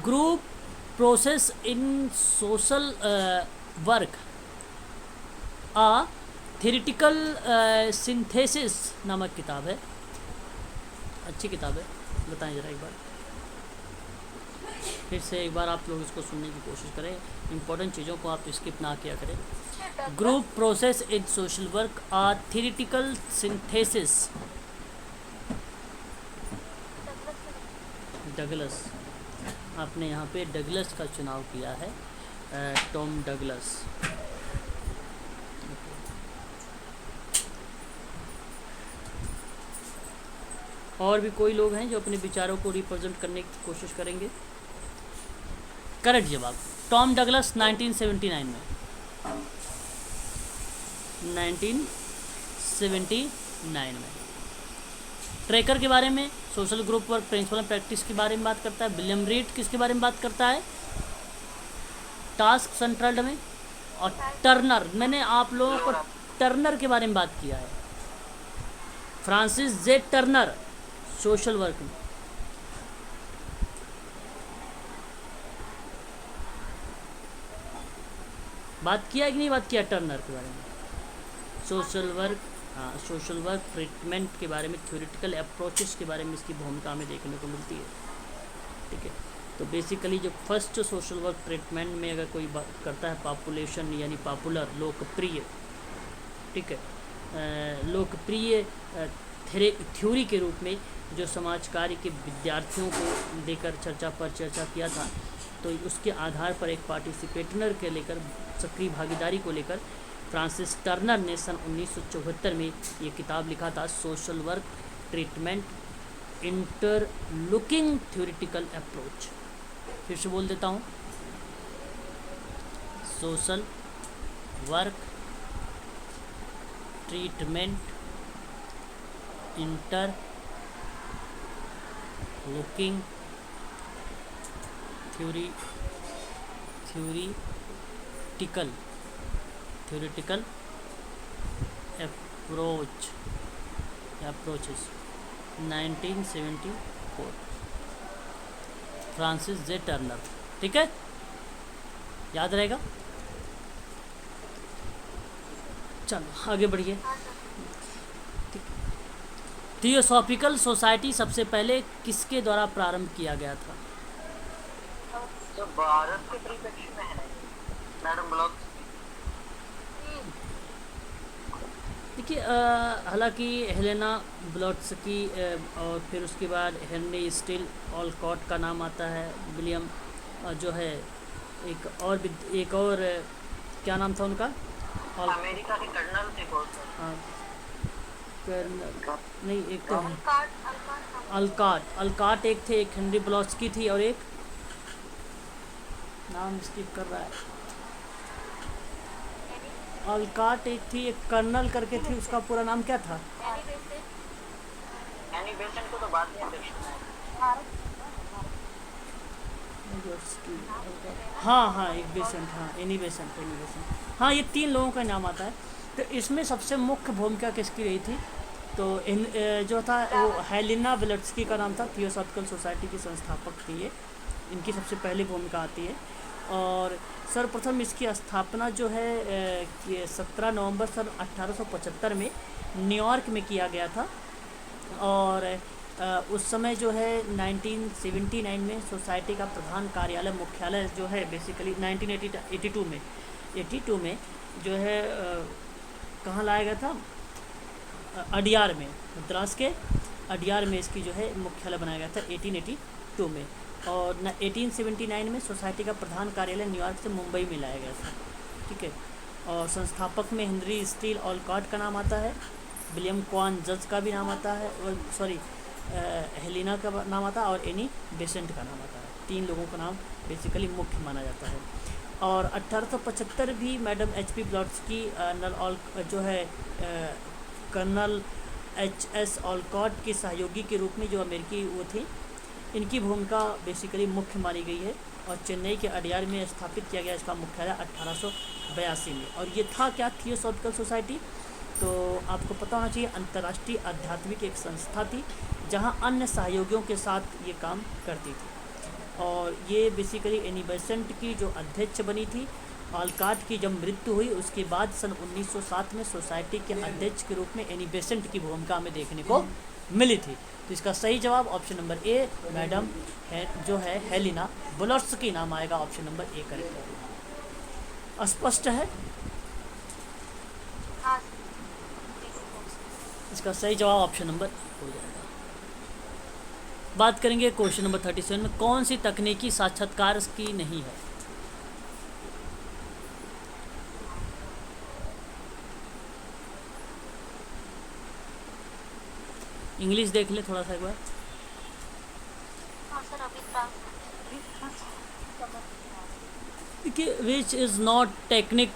Group process in social work a theoretical synthesis नामक किताब है, अच्छी किताब है, बताएं ज़रा एक बार, फिर से एक बार आप लोग इसको सुनने की कोशिश करें, इंपॉर्टेंट चीज़ों को आप स्किप ना किया करें। Group process in social work a theoretical synthesis, Douglas, आपने यहाँ पे डगलस का चुनाव किया है, टॉम डगलस। और भी कोई लोग हैं जो अपने विचारों को रिप्रेजेंट करने की कोशिश करेंगे? करेक्ट जवाब टॉम डगलस 1979 में, 1979 में। ट्रैकर के बारे में, social group work principal and practice के बारे में बात करता है। विलियम रीड किसके बारे में बात करता है? टास्क सेंट्रल्ड में। और टर्नर, मैंने आप लोगों को टर्नर के बारे में बात किया है, Francis J Turner, social work में। बात किया कि नहीं बात किया टर्नर के बारे में? सोशल वर्क, हाँ, सोशल वर्क ट्रीटमेंट के बारे में, थ्योरेटिकल अप्रोचेस के बारे में इसकी भूमिका हमें देखने को मिलती है। ठीक है, तो बेसिकली जो फर्स्ट सोशल वर्क ट्रीटमेंट में अगर कोई बात करता है, पॉपुलेशन यानी पॉपुलर, लोकप्रिय, ठीक है, लोकप्रिय थ्योरी के रूप में जो समाज कार्य के विद्यार्थियों को लेकर चर्चा किया था, तो उसके आधार पर एक पार्टिसिपेटनर के लेकर, सक्रिय भागीदारी को लेकर फ्रांसिस टर्नर ने सन 1974 में ये किताब लिखा था, social work treatment interlocking theoretical approach. फिर से बोल देता हूँ, social work treatment interlocking theoretical approaches 1974, Francis J Turner. ठीक है, याद रहेगा। चलो आगे बढ़िए। थियोसॉफिकल सोसाइटी सबसे पहले किसके द्वारा प्रारंभ किया गया था? जो भारत के परिप्रेक्ष्य में है ना, मैडम ब्लॉक। देखिए, हालांकि हेलेना ब्लॉट्स्की और फिर उसके बाद हेनरी स्टील ऑलकॉट का नाम आता है। विलियम जो है एक और क्या नाम था उनका? अमेरिका के कर्नल थे बहुत सारे। हाँ, कर्नल नहीं, एक तो अल्काट अल्काट एक थे, एक हेनरी ब्लॉट्स्की थी और एक नाम स्किप कर रहा है। अल्काट एक थी, एक कर्नल करके थी, उसका पूरा नाम क्या था? एनी बेसेंट को तो बाद में अध्यक्ष बनाया। हाँ, एक बेसेंट, हाँ, एनी बेसेंट। हाँ, ये 3 लोगों का नाम आता है। तो इसमें सबसे मुख्य भूमिका किसकी रही थी? तो जो था वो हेलेना ब्लॉट्स्की का नाम था, थियोसॉफिकल सोसाइटी की संस्थापक थी ये, इनकी सबसे पहली भूमिका आती है। और सर्वप्रथम इसकी स्थापना जो है 17 नवंबर सन 1875 में न्यूयॉर्क में किया गया था। और उस समय जो है 1979 में सोसाइटी का प्रधान कार्यालय, मुख्यालय जो है बेसिकली 1982 में जो है कहाँ लाया गया था? अडियार में, मद्रास के अडियार में इसकी जो है मुख्यालय बनाया गया था 1882 में। और 1879 में सोसाइटी का प्रधान कार्यालय न्यूयॉर्क से मुंबई में लाया गया था। ठीक है, और संस्थापक में हेनरी स्टील ऑलकॉट का नाम आता है, विलियम क्वान जज का भी नाम आता है, हेलेना का नाम आता है और एनी बेसेंट का नाम आता है। 3 लोगों का नाम बेसिकली मुख्य माना जाता है। और 1875 भी मैडम HP ब्लॉट्स्की जो है कर्नल HS ऑलकॉट के सहयोगी के रूप में जो अमेरिकी वो थे, इनकी भूमिका बेसिकली मुख्य मानी गई है। और चेन्नई के अडियार में स्थापित किया गया इसका मुख्यालय 1882 में। और ये था क्या? Theosophical society. तो आपको पता होना चाहिए अंतर्राष्ट्रीय आध्यात्मिक एक संस्था थी जहां अन्य सहयोगियों के साथ ये काम करती थी। और ये बेसिकली एनी बेसेंट की जो अध्यक्ष बनी थी। ऑलकॉट की जब मृत्यु हुई उसके बाद सन 1907 में सोसाइटी के अध्यक्ष के रूप में एनी बेसेंट की भूमिका हमें देखने को मिली थी। तो इसका सही जवाब ऑप्शन नंबर ए, मैडम जो है हेलेना ब्लॉट्स्की नाम आएगा, ऑप्शन नंबर ए करेक्ट। स्पष्ट है? हाँ इसका सही जवाब ऑप्शन नंबर हो जाएगा। बात करेंगे क्वेश्चन नंबर 37 में, कौन सी तकनीकी साक्षात्कार की नहीं है? इंग्लिश देख ले थोड़ा सा एक बार। हाँ सर, अभी ट्रांसलेट देखिए, which is not technique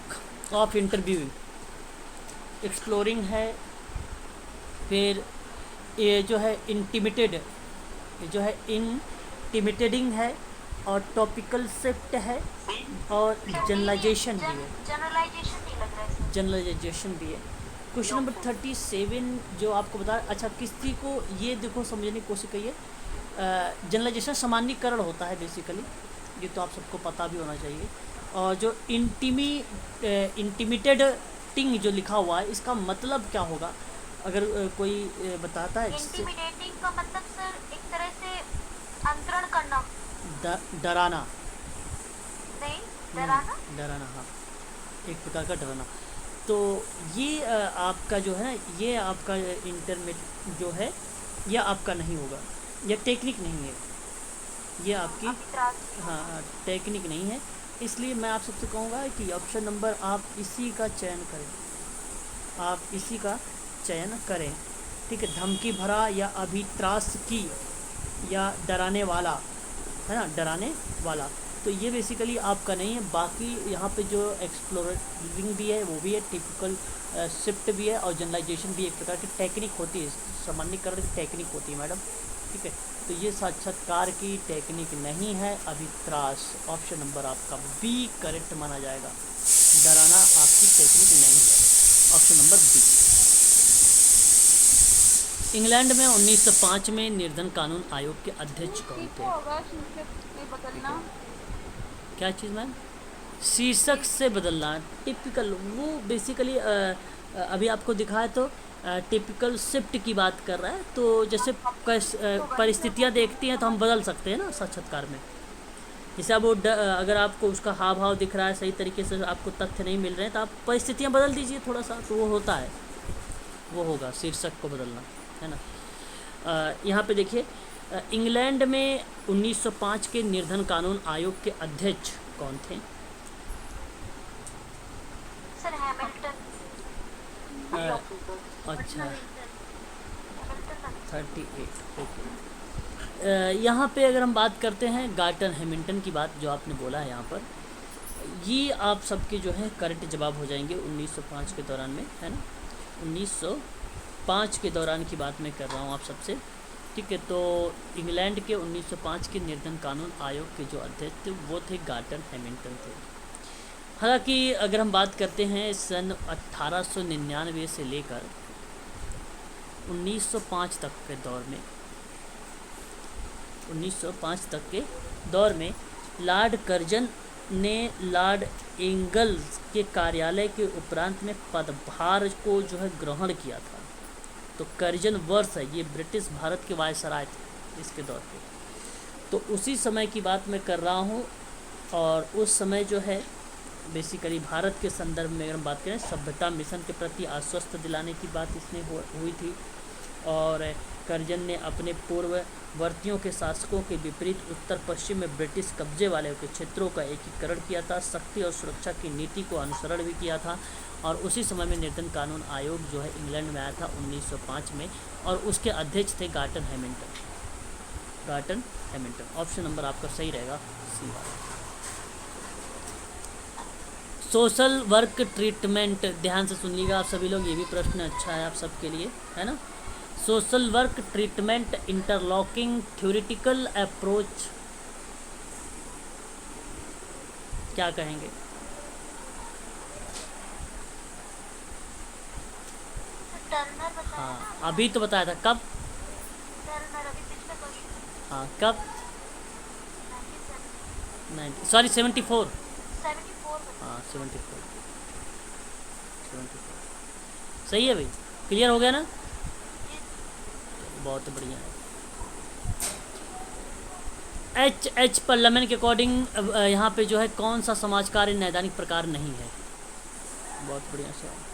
of interviewing, exploring है, फिर ये जो है इंटिमिटेड, ये जो है इंटिमिटेडिंग है, और टॉपिकल शिफ्ट है, और जनरलाइजेशन भी है। जनरलाइजेशन नहीं लग रहा है सर। जनरलाइजेशन भी है। क्वेश्चन नंबर 37 जो आपको बता, अच्छा किसी को ये देखो समझने की कोशिश करिए, जनरलाइजेशन सामान्यीकरण होता है बेसिकली, ये तो आप सबको पता भी होना चाहिए। और जो इंटिमिटेटिंग जो लिखा हुआ है, इसका मतलब क्या होगा? अगर कोई बताता है इससे, इंटिमिडेटिंग का मतलब सर एक तरह से अंतरण करना, डराना। नहीं डराना। डराना, हाँ, एक प्रकार का डराना। तो ये आपका जो है, ये आपका इंटरमीडिएट जो है, ये आपका नहीं होगा, ये टेक्निक नहीं है, ये आपकी, हाँ, टेक्निक नहीं है। इसलिए मैं आप सबसे कहूँगा कि ऑप्शन नंबर आप इसी का चयन करें, आप इसी का चयन करें, ठीक है। धमकी भरा या अभित्रास की या डराने वाला, है ना, डराने वाला, तो ये बेसिकली आपका नहीं है। बाकी यहाँ पे जो एक्सप्लोरिंग भी है वो भी है, टिपिकल शिफ्ट भी है, और जनरलाइजेशन भी एक प्रकार की टेक्निक होती है, सामान्यीकरण की टेक्निक होती है मैडम, ठीक है। तो ये साक्षात्कार की टेक्निक नहीं है, अभित्रास। ऑप्शन नंबर आपका बी करेक्ट माना जाएगा, डराना आपकी टेक्निक नहीं है, ऑप्शन नंबर बी। इंग्लैंड में 1905 में निर्धन कानून आयोग के अध्यक्ष कौन थे? होगा शीर्षक से बदलना। क्या चीज़ मैम? शीर्षक से बदलना, टिपिकल, वो बेसिकली अभी आपको दिखाया तो टिपिकल शिफ्ट की बात कर रहा है। तो जैसे परिस्थितियाँ देखती हैं तो हम बदल सकते हैं ना साक्षात्कार में। जैसे अब वो अगर आपको उसका हाव भाव दिख रहा है, सही तरीके से आपको तथ्य नहीं मिल रहे हैं, तो आप परिस्थितियाँ बदल दीजिए थोड़ा सा, तो वो होता है, वो होगा शीर्षक को बदलना, है ना। यहाँ पे देखिए, इंग्लैंड में 1905 के निर्धन कानून आयोग के अध्यक्ष कौन थे? Sir Hamilton. अच्छा, हैमिल्टन 38, ओके। यहाँ पे अगर हम बात करते हैं गार्टन हैमिल्टन की बात जो आपने बोला है यहाँ पर, ये आप सबके जो है करेक्ट जवाब हो जाएंगे 1905 के दौरान में, है ना। 1905 के दौरान की बात मैं कर रहा हूँ आप सबसे, ठीक है। तो इंग्लैंड के 1905 के निर्धन कानून आयोग के जो अध्यक्ष थे वो थे गार्टन हैमिल्टन थे। हालांकि अगर हम बात करते हैं सन 1899 से लेकर 1905 तक के दौर में, 1905 तक के दौर में लॉर्ड कर्जन ने लॉर्ड एंगल्स के कार्यालय के उपरांत में पदभार को जो है ग्रहण किया था। तो कर्जन वर्ष है, ये ब्रिटिश भारत के वायसराय थे इसके दौर पे। तो उसी समय की बात मैं कर रहा हूँ, और उस समय जो है बेसिकली भारत के संदर्भ में अगर हम बात करें, सभ्यता मिशन के प्रति आश्वस्त दिलाने की बात इसमें हुई थी। और कर्जन ने अपने पूर्ववर्तियों के शासकों के विपरीत उत्तर पश्चिम में ब्रिटिश कब्जे वाले के क्षेत्रों का एकीकरण किया था, शक्ति और सुरक्षा की नीति को अनुसरण भी किया था। और उसी समय में निर्धन कानून आयोग जो है इंग्लैंड में आया था 1905 में, और उसके अध्यक्ष थे गार्टन हैमिल्टन। गार्टन हैमिल्टन, ऑप्शन नंबर आपका सही रहेगा, सी वाला। सोशल वर्क ट्रीटमेंट, ध्यान से सुनिएगा आप सभी लोग, ये भी प्रश्न अच्छा है आप सबके लिए, है ना। Social work treatment interlocking theoretical approach, क्या कहेंगे? टर्नर बताया हाँ, ना। अभी तो बताया था, कब? टर्नर अभी पिछले क्वेश्चन। हाँ, कब? 97 सॉरी 74। 74 हाँ 74, सही है भाई, क्लियर हो गया ना, बहुत बढ़िया है। एच पार्लियामेंट के अकॉर्डिंग यहाँ पे जो है कौन सा समाज कार्य नैदानिक प्रकार नहीं है? बहुत बढ़िया सवाल।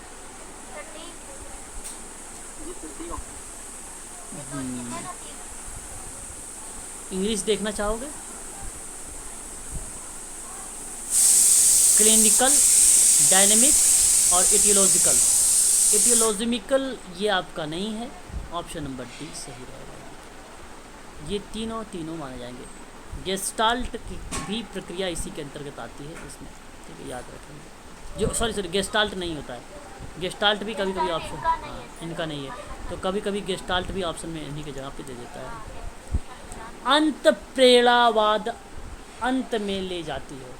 इंग्लिश देखना चाहोगे? क्लिनिकल, डायनेमिक और इटियोलॉजिकल। इटियोलॉजिकल ये आपका नहीं है, ऑप्शन नंबर डी सही रहेगा। ये तीनों माने जाएंगे। गेस्टाल्ट की भी प्रक्रिया इसी के अंतर्गत आती है इसमें, ठीक है, याद रखेंगे। जो सॉरी गेस्टाल्ट नहीं होता है, गेस्टाल्ट भी कभी कभी ऑप्शन, इनका नहीं है, तो कभी कभी गेस्टाल्ट भी ऑप्शन में इन्हीं की जगह पे दे देता है। अंत प्रेरणावाद अंत में ले जाती है।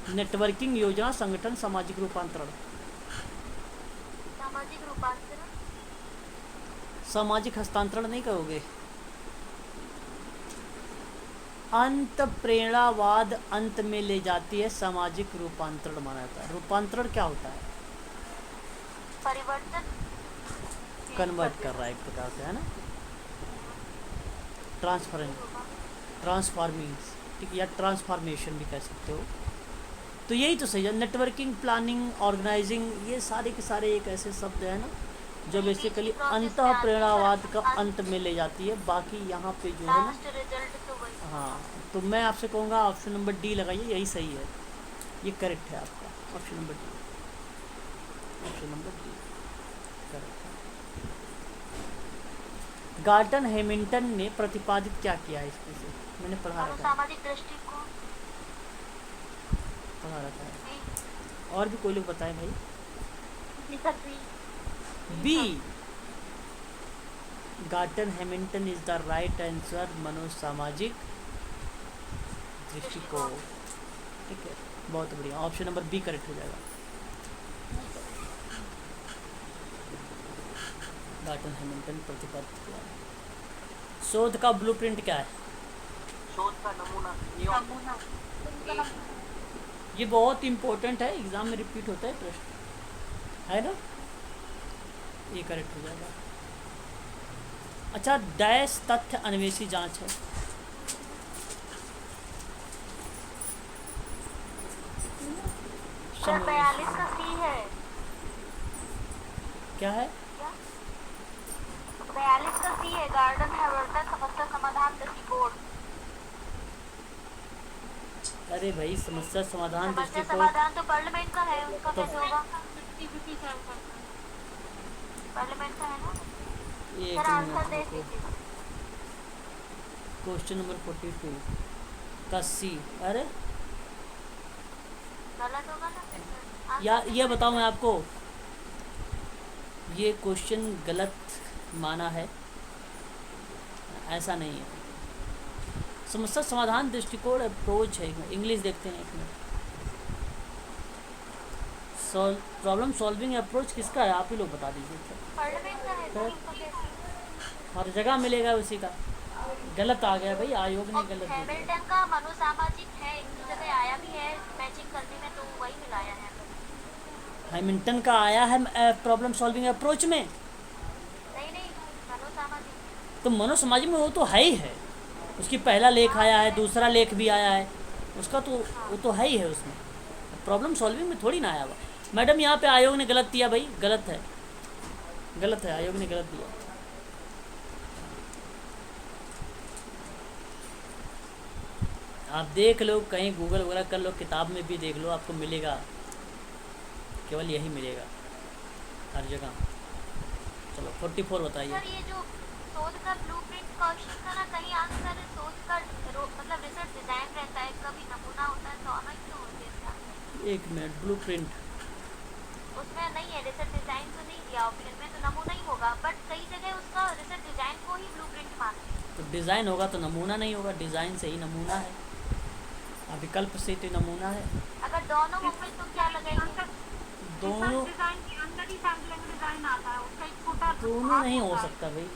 नेटवर्किंग योजना, संगठन, सामाजिक रूपांतरण। सामाजिक रूपांतरण। सामाजिक हस्तांतरण नहीं करोगे। अंत प्रेरणावाद अंत में ले जाती है, सामाजिक रूपांतरण माना जाता है। रूपांतरण क्या होता है? परिवर्तन। कन्वर्ट कर रहा है एक प्रकार से, है ना, ट्रांसफॉर्मिंग, ठीक, या ट्रांसफॉर्मेशन भी कह सकते हो। तो यही तो सही है। नेटवर्किंग, प्लानिंग, ऑर्गेनाइजिंग, ये सारे के सारे एक ऐसे शब्द है ना जो बेसिकली अंत प्रेरणावाद का अंत में ले जाती है। बाकी यहाँ पे जो है ना, लास्ट रिजल्ट तो वही। हाँ, तो मैं आपसे कहूँगा ऑप्शन नंबर डी लगाइए, यही सही है, ये करेक्ट है आपका। Option number D, option number D correct है। गार्टन हैमिल्टन ने प्रतिपादित क्या किया है इसमें से? मैंने पढ़ा रखा है, सामाजिक दृष्टिकोण। पढ़ा रखा है। और भी कोई लोग बताएं भाई। B, Gordon Hamilton is the right answer, मनोसामाजिक दृष्टिकोण, ठीक है, बहुत बढ़िया। ऑप्शन नंबर बी करेक्ट हो जाएगा। गार्टन हैमिल्टन प्रतिपादित किया है। शोध का ब्लूप्रिंट क्या है? शोध का नमूना, नमूना। ये बहुत इंपॉर्टेंट है, एग्जाम में रिपीट होता है प्रश्न, है ना, ये करेक्ट हो जाएगा। अच्छा, डैश तथ्य अन्वेषी जांच है। सर 42 का सी है। क्या है? 42 का सी है, गार्डन हैमिल्टन समस्या समाधान दृष्टिकोण। अरे भाई, समस्या समाधान समस्या दृष्टिकोण समाधान तो पार्लियामेंट का है, उनका तो कैसे होगा? पार्लियामेंट का है ना। ये सर आंसर दे दीजिए। क्वेश्चन नंबर 42 का सी, अरे गलत होगा ना फिर। यार ये बताओ मैं आपको, ये क्वेश्चन गलत माना है, ऐसा नहीं है। समस्या समाधान दृष्टिकोण अप्रोच है। इंग्लिश देखते हैं एक मिनट। प्रॉब्लम सॉल्विंग अप्रोच किसका है, आप ही लोग बता दीजिए। पार्लियामेंट का है तो उनका कैसे? हर जगह मिलेगा उसी का। गलत आ गया भाई, आयोग ने गलत दिया। हैमिल्टन का मनोसामाजिक है, एक दो जगह आया भी है मैचिंग करने में, तो वही मिलाया है। हैमिल्टन का आया है प्रॉब्लम सॉल्विंग अप्रोच में, नहीं मनोसामाजिक। तो मनोसामाजिक में वो तो है ही है, उसकी पहला लेख आया है, दूसरा लेख भी आया है उसका, तो वो तो है ही है उसमें। प्रॉब्लम सॉल्विंग में थोड़ी ना आया हुआ। मैडम यहाँ पे आयोग ने गलत दिया भाई, गलत है, गलत है, आयोग ने गलत दिया। आप देख लो, कहीं गूगल वगैरह कर लो, किताब में भी देख लो, आपको मिलेगा, केवल यही मिलेगा हर जगह। चलो 44 बताइए। सर ये जो शोध का ब्लूप्रिंट क्वेश्चन था ना, कहीं आंसर शोध का मतलब रिसर्च डिजाइन रहता है, कभी नमूना होता है, तो अलग क्यों होते हैं? एक मिनट, ब्लूप्रिंट उसमें नहीं है, रिसर्च डिजाइन तो नहीं दिया ऑप्शन में, तो नमूना ही होगा, बट कई जगह उसका रिसर्च डिजाइन को ही ब्लूप्रिंट मानते हैं। तो डिज़ाइन होगा तो नमूना नहीं होगा, डिज़ाइन से ही नमूना है, विकल्प से तो नमूना है। अगर दोनों होंगे तो क्या लगेगा? दोनों दोनों नहीं हो सकता भाई,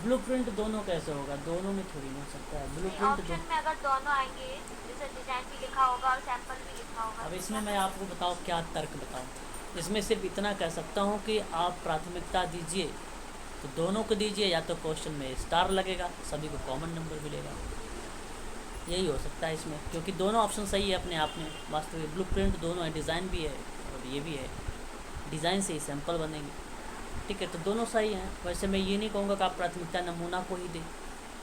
ब्लूप्रिंट दोनों कैसे होगा, दोनों में थोड़ी हो सकता है ब्लूप्रिंट। ऑप्शन में अगर दोनों आएंगे, रिसर्च डिजाइन भी लिखा होगा और सैंपल भी लिखा होगा। अब इसमें मैं आपको बताऊँ क्या तर्क बताऊँ। इसमें सिर्फ इतना कह सकता हूँ कि आप प्राथमिकता दीजिए तो दोनों को दीजिए, या तो क्वेश्चन में स्टार लगेगा, सभी को कॉमन नंबर मिलेगा, यही हो सकता है इसमें, क्योंकि दोनों ऑप्शन सही है अपने आप में। वास्तविक ब्लूप्रिंट दोनों है, डिज़ाइन भी है और ये भी है, डिज़ाइन से ही सैंपल बनेंगे, ठीक है, तो दोनों सही हैं। वैसे मैं ये नहीं कहूँगा कि आप प्राथमिकता नमूना को ही दें,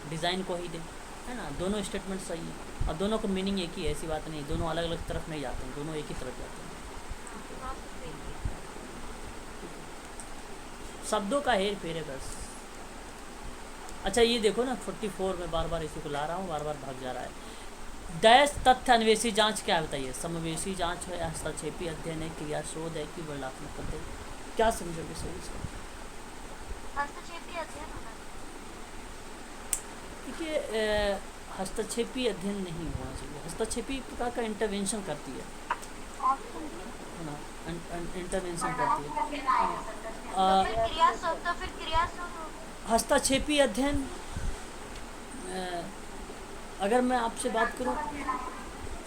डिज़ाइन को ही दे, है ना। दोनों स्टेटमेंट सही है और दोनों का मीनिंग एक ही है, ऐसी बात नहीं, दोनों अलग अलग तरफ नहीं जाते हैं, दोनों एक ही तरफ जाते हैं। शब्दों का हेर फेर है बस। अच्छा ये देखो ना 44 में बार बार इसी को ला रहा हूँ, बार बार भाग जा रहा है। डैश तथ्य अन्वेषी जांच क्या बताइए? समवेशी जांच है, हस्तक्षेपी अध्ययन है, क्रिया शोध है कि वर्णनात्मक अध्ययन? क्या समझोगे सर इसका? हस्तक्षेपी अध्ययन होना देखिए हस्तक्षेपी अध्ययन नहीं होना चाहिए, हस्तक्षेपी प्रकार का इंटरवेंशन करती है ना, इंटरवेंशन करती है। तो फिर क्रिया शोध, तो फिर क्रिया शोध हस्तक्षेपी अध्ययन अगर मैं आपसे बात करूं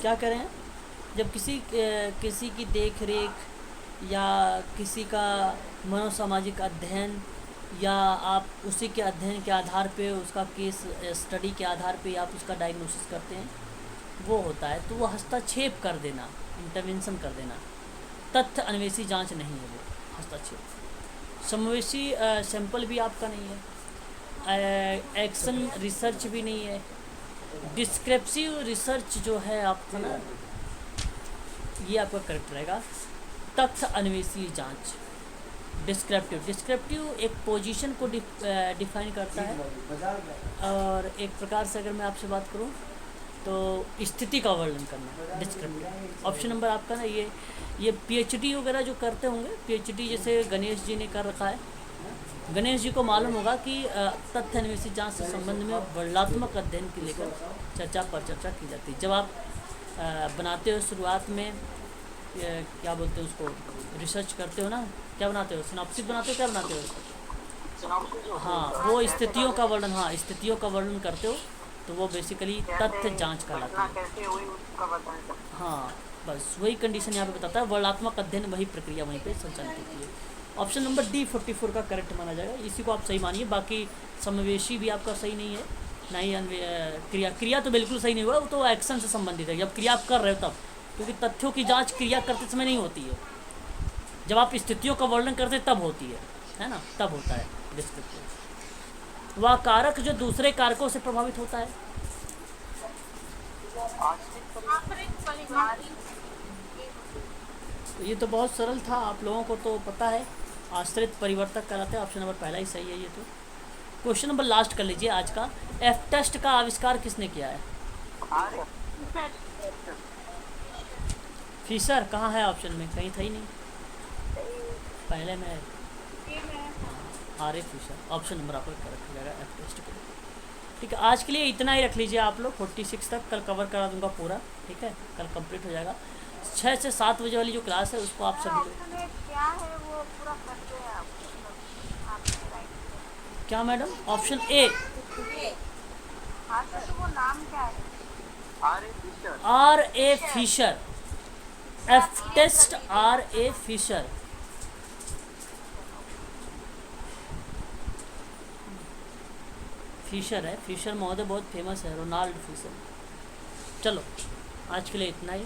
क्या करें, जब किसी की देख रेख या किसी का मनोसामाजिक अध्ययन या आप उसी के अध्ययन के आधार पे उसका केस स्टडी के आधार पे आप उसका डायग्नोसिस करते हैं, वो होता है, तो वो हस्तक्षेप कर देना, इंटरवेंशन कर देना। तथ्य अन्वेषी जांच नहीं है वो, हस्तक्षेप। समावेशी सैंपल भी आपका नहीं है, एक्शन रिसर्च भी नहीं है, डिस्क्रिप्टिव रिसर्च जो है आपका ना, ये आपका करेक्ट रहेगा। तथ्य अन्वेषी जांच, डिस्क्रिप्टिव एक पोजीशन को डिफाइन करता है, और एक प्रकार से अगर मैं आपसे बात करूं तो स्थिति का वर्णन करना, डिस्क्रिप्टिव। ऑप्शन नंबर आपका ना ये पीएचडी वगैरह जो करते होंगे, पीएचडी जैसे गणेश जी ने कर रखा है, गणेश जी को मालूम होगा कि तथ्य अन्वेषी जांच से संबंध में वर्णनात्मक अध्ययन के लेकर चर्चा की जाती है। जब आप बनाते हो शुरुआत में क्या बोलते हो उसको, रिसर्च करते हो ना, क्या बनाते हो, सिनॉप्सिस बनाते हो, क्या बनाते हो? हाँ, वो स्थितियों का वर्णन, हाँ स्थितियों का वर्णन करते हो, तो वो बेसिकली तथ्य जांच कहलाती है। हाँ बस वही कंडीशन यहाँ पे बताता है, वर्णनात्मक अध्ययन वही प्रक्रिया वहीं पे संचालित होती है। ऑप्शन नंबर डी 44 का करेक्ट माना जाएगा, इसी को आप सही मानिए। बाकी समावेशी भी आपका सही नहीं है, ना ही क्रिया तो बिल्कुल सही नहीं हुआ, वो तो एक्शन से संबंधित है, जब क्रिया आप कर रहे हो तब, क्योंकि तथ्यों की जांच क्रिया करते समय नहीं होती है, जब आप स्थितियों का वर्णन करते तब होती है ना, तब होता है डिस्क्रिप्टिव। वह कारक जो दूसरे कारकों से प्रभावित होता है, तो ये तो बहुत सरल था, आप लोगों को तो पता है, आश्रित परिवर्तक कहलाते हैं। ऑप्शन नंबर पहला ही सही है ये तो। क्वेश्चन नंबर लास्ट कर लीजिए आज का, एफ टेस्ट का आविष्कार किसने किया है? फिशर कहाँ है ऑप्शन में? कहीं था ही नहीं, पहले में R A Fisher. Option number आपको करेक्ट हो जाएगा एफ टेस्ट के लिए। ठीक है, आज के लिए इतना ही रख लीजिए आप लोग, 46 तक कल कवर करा दूंगा पूरा, ठीक है, कल कंप्लीट हो जाएगा। 6 से 7 बजे वाली जो क्लास है उसको आप सभी क्या है वो पूरा करते हैं आप, आपके राइट। क्या मैडम? ऑप्शन ए हाँ सर, तो वो नाम क्या है? R A Fisher, F test R A Fisher. Fisher है, फिशर महोदय बहुत फेमस है, रोनाल्ड फिशर। चलो आज के लिए इतना ही।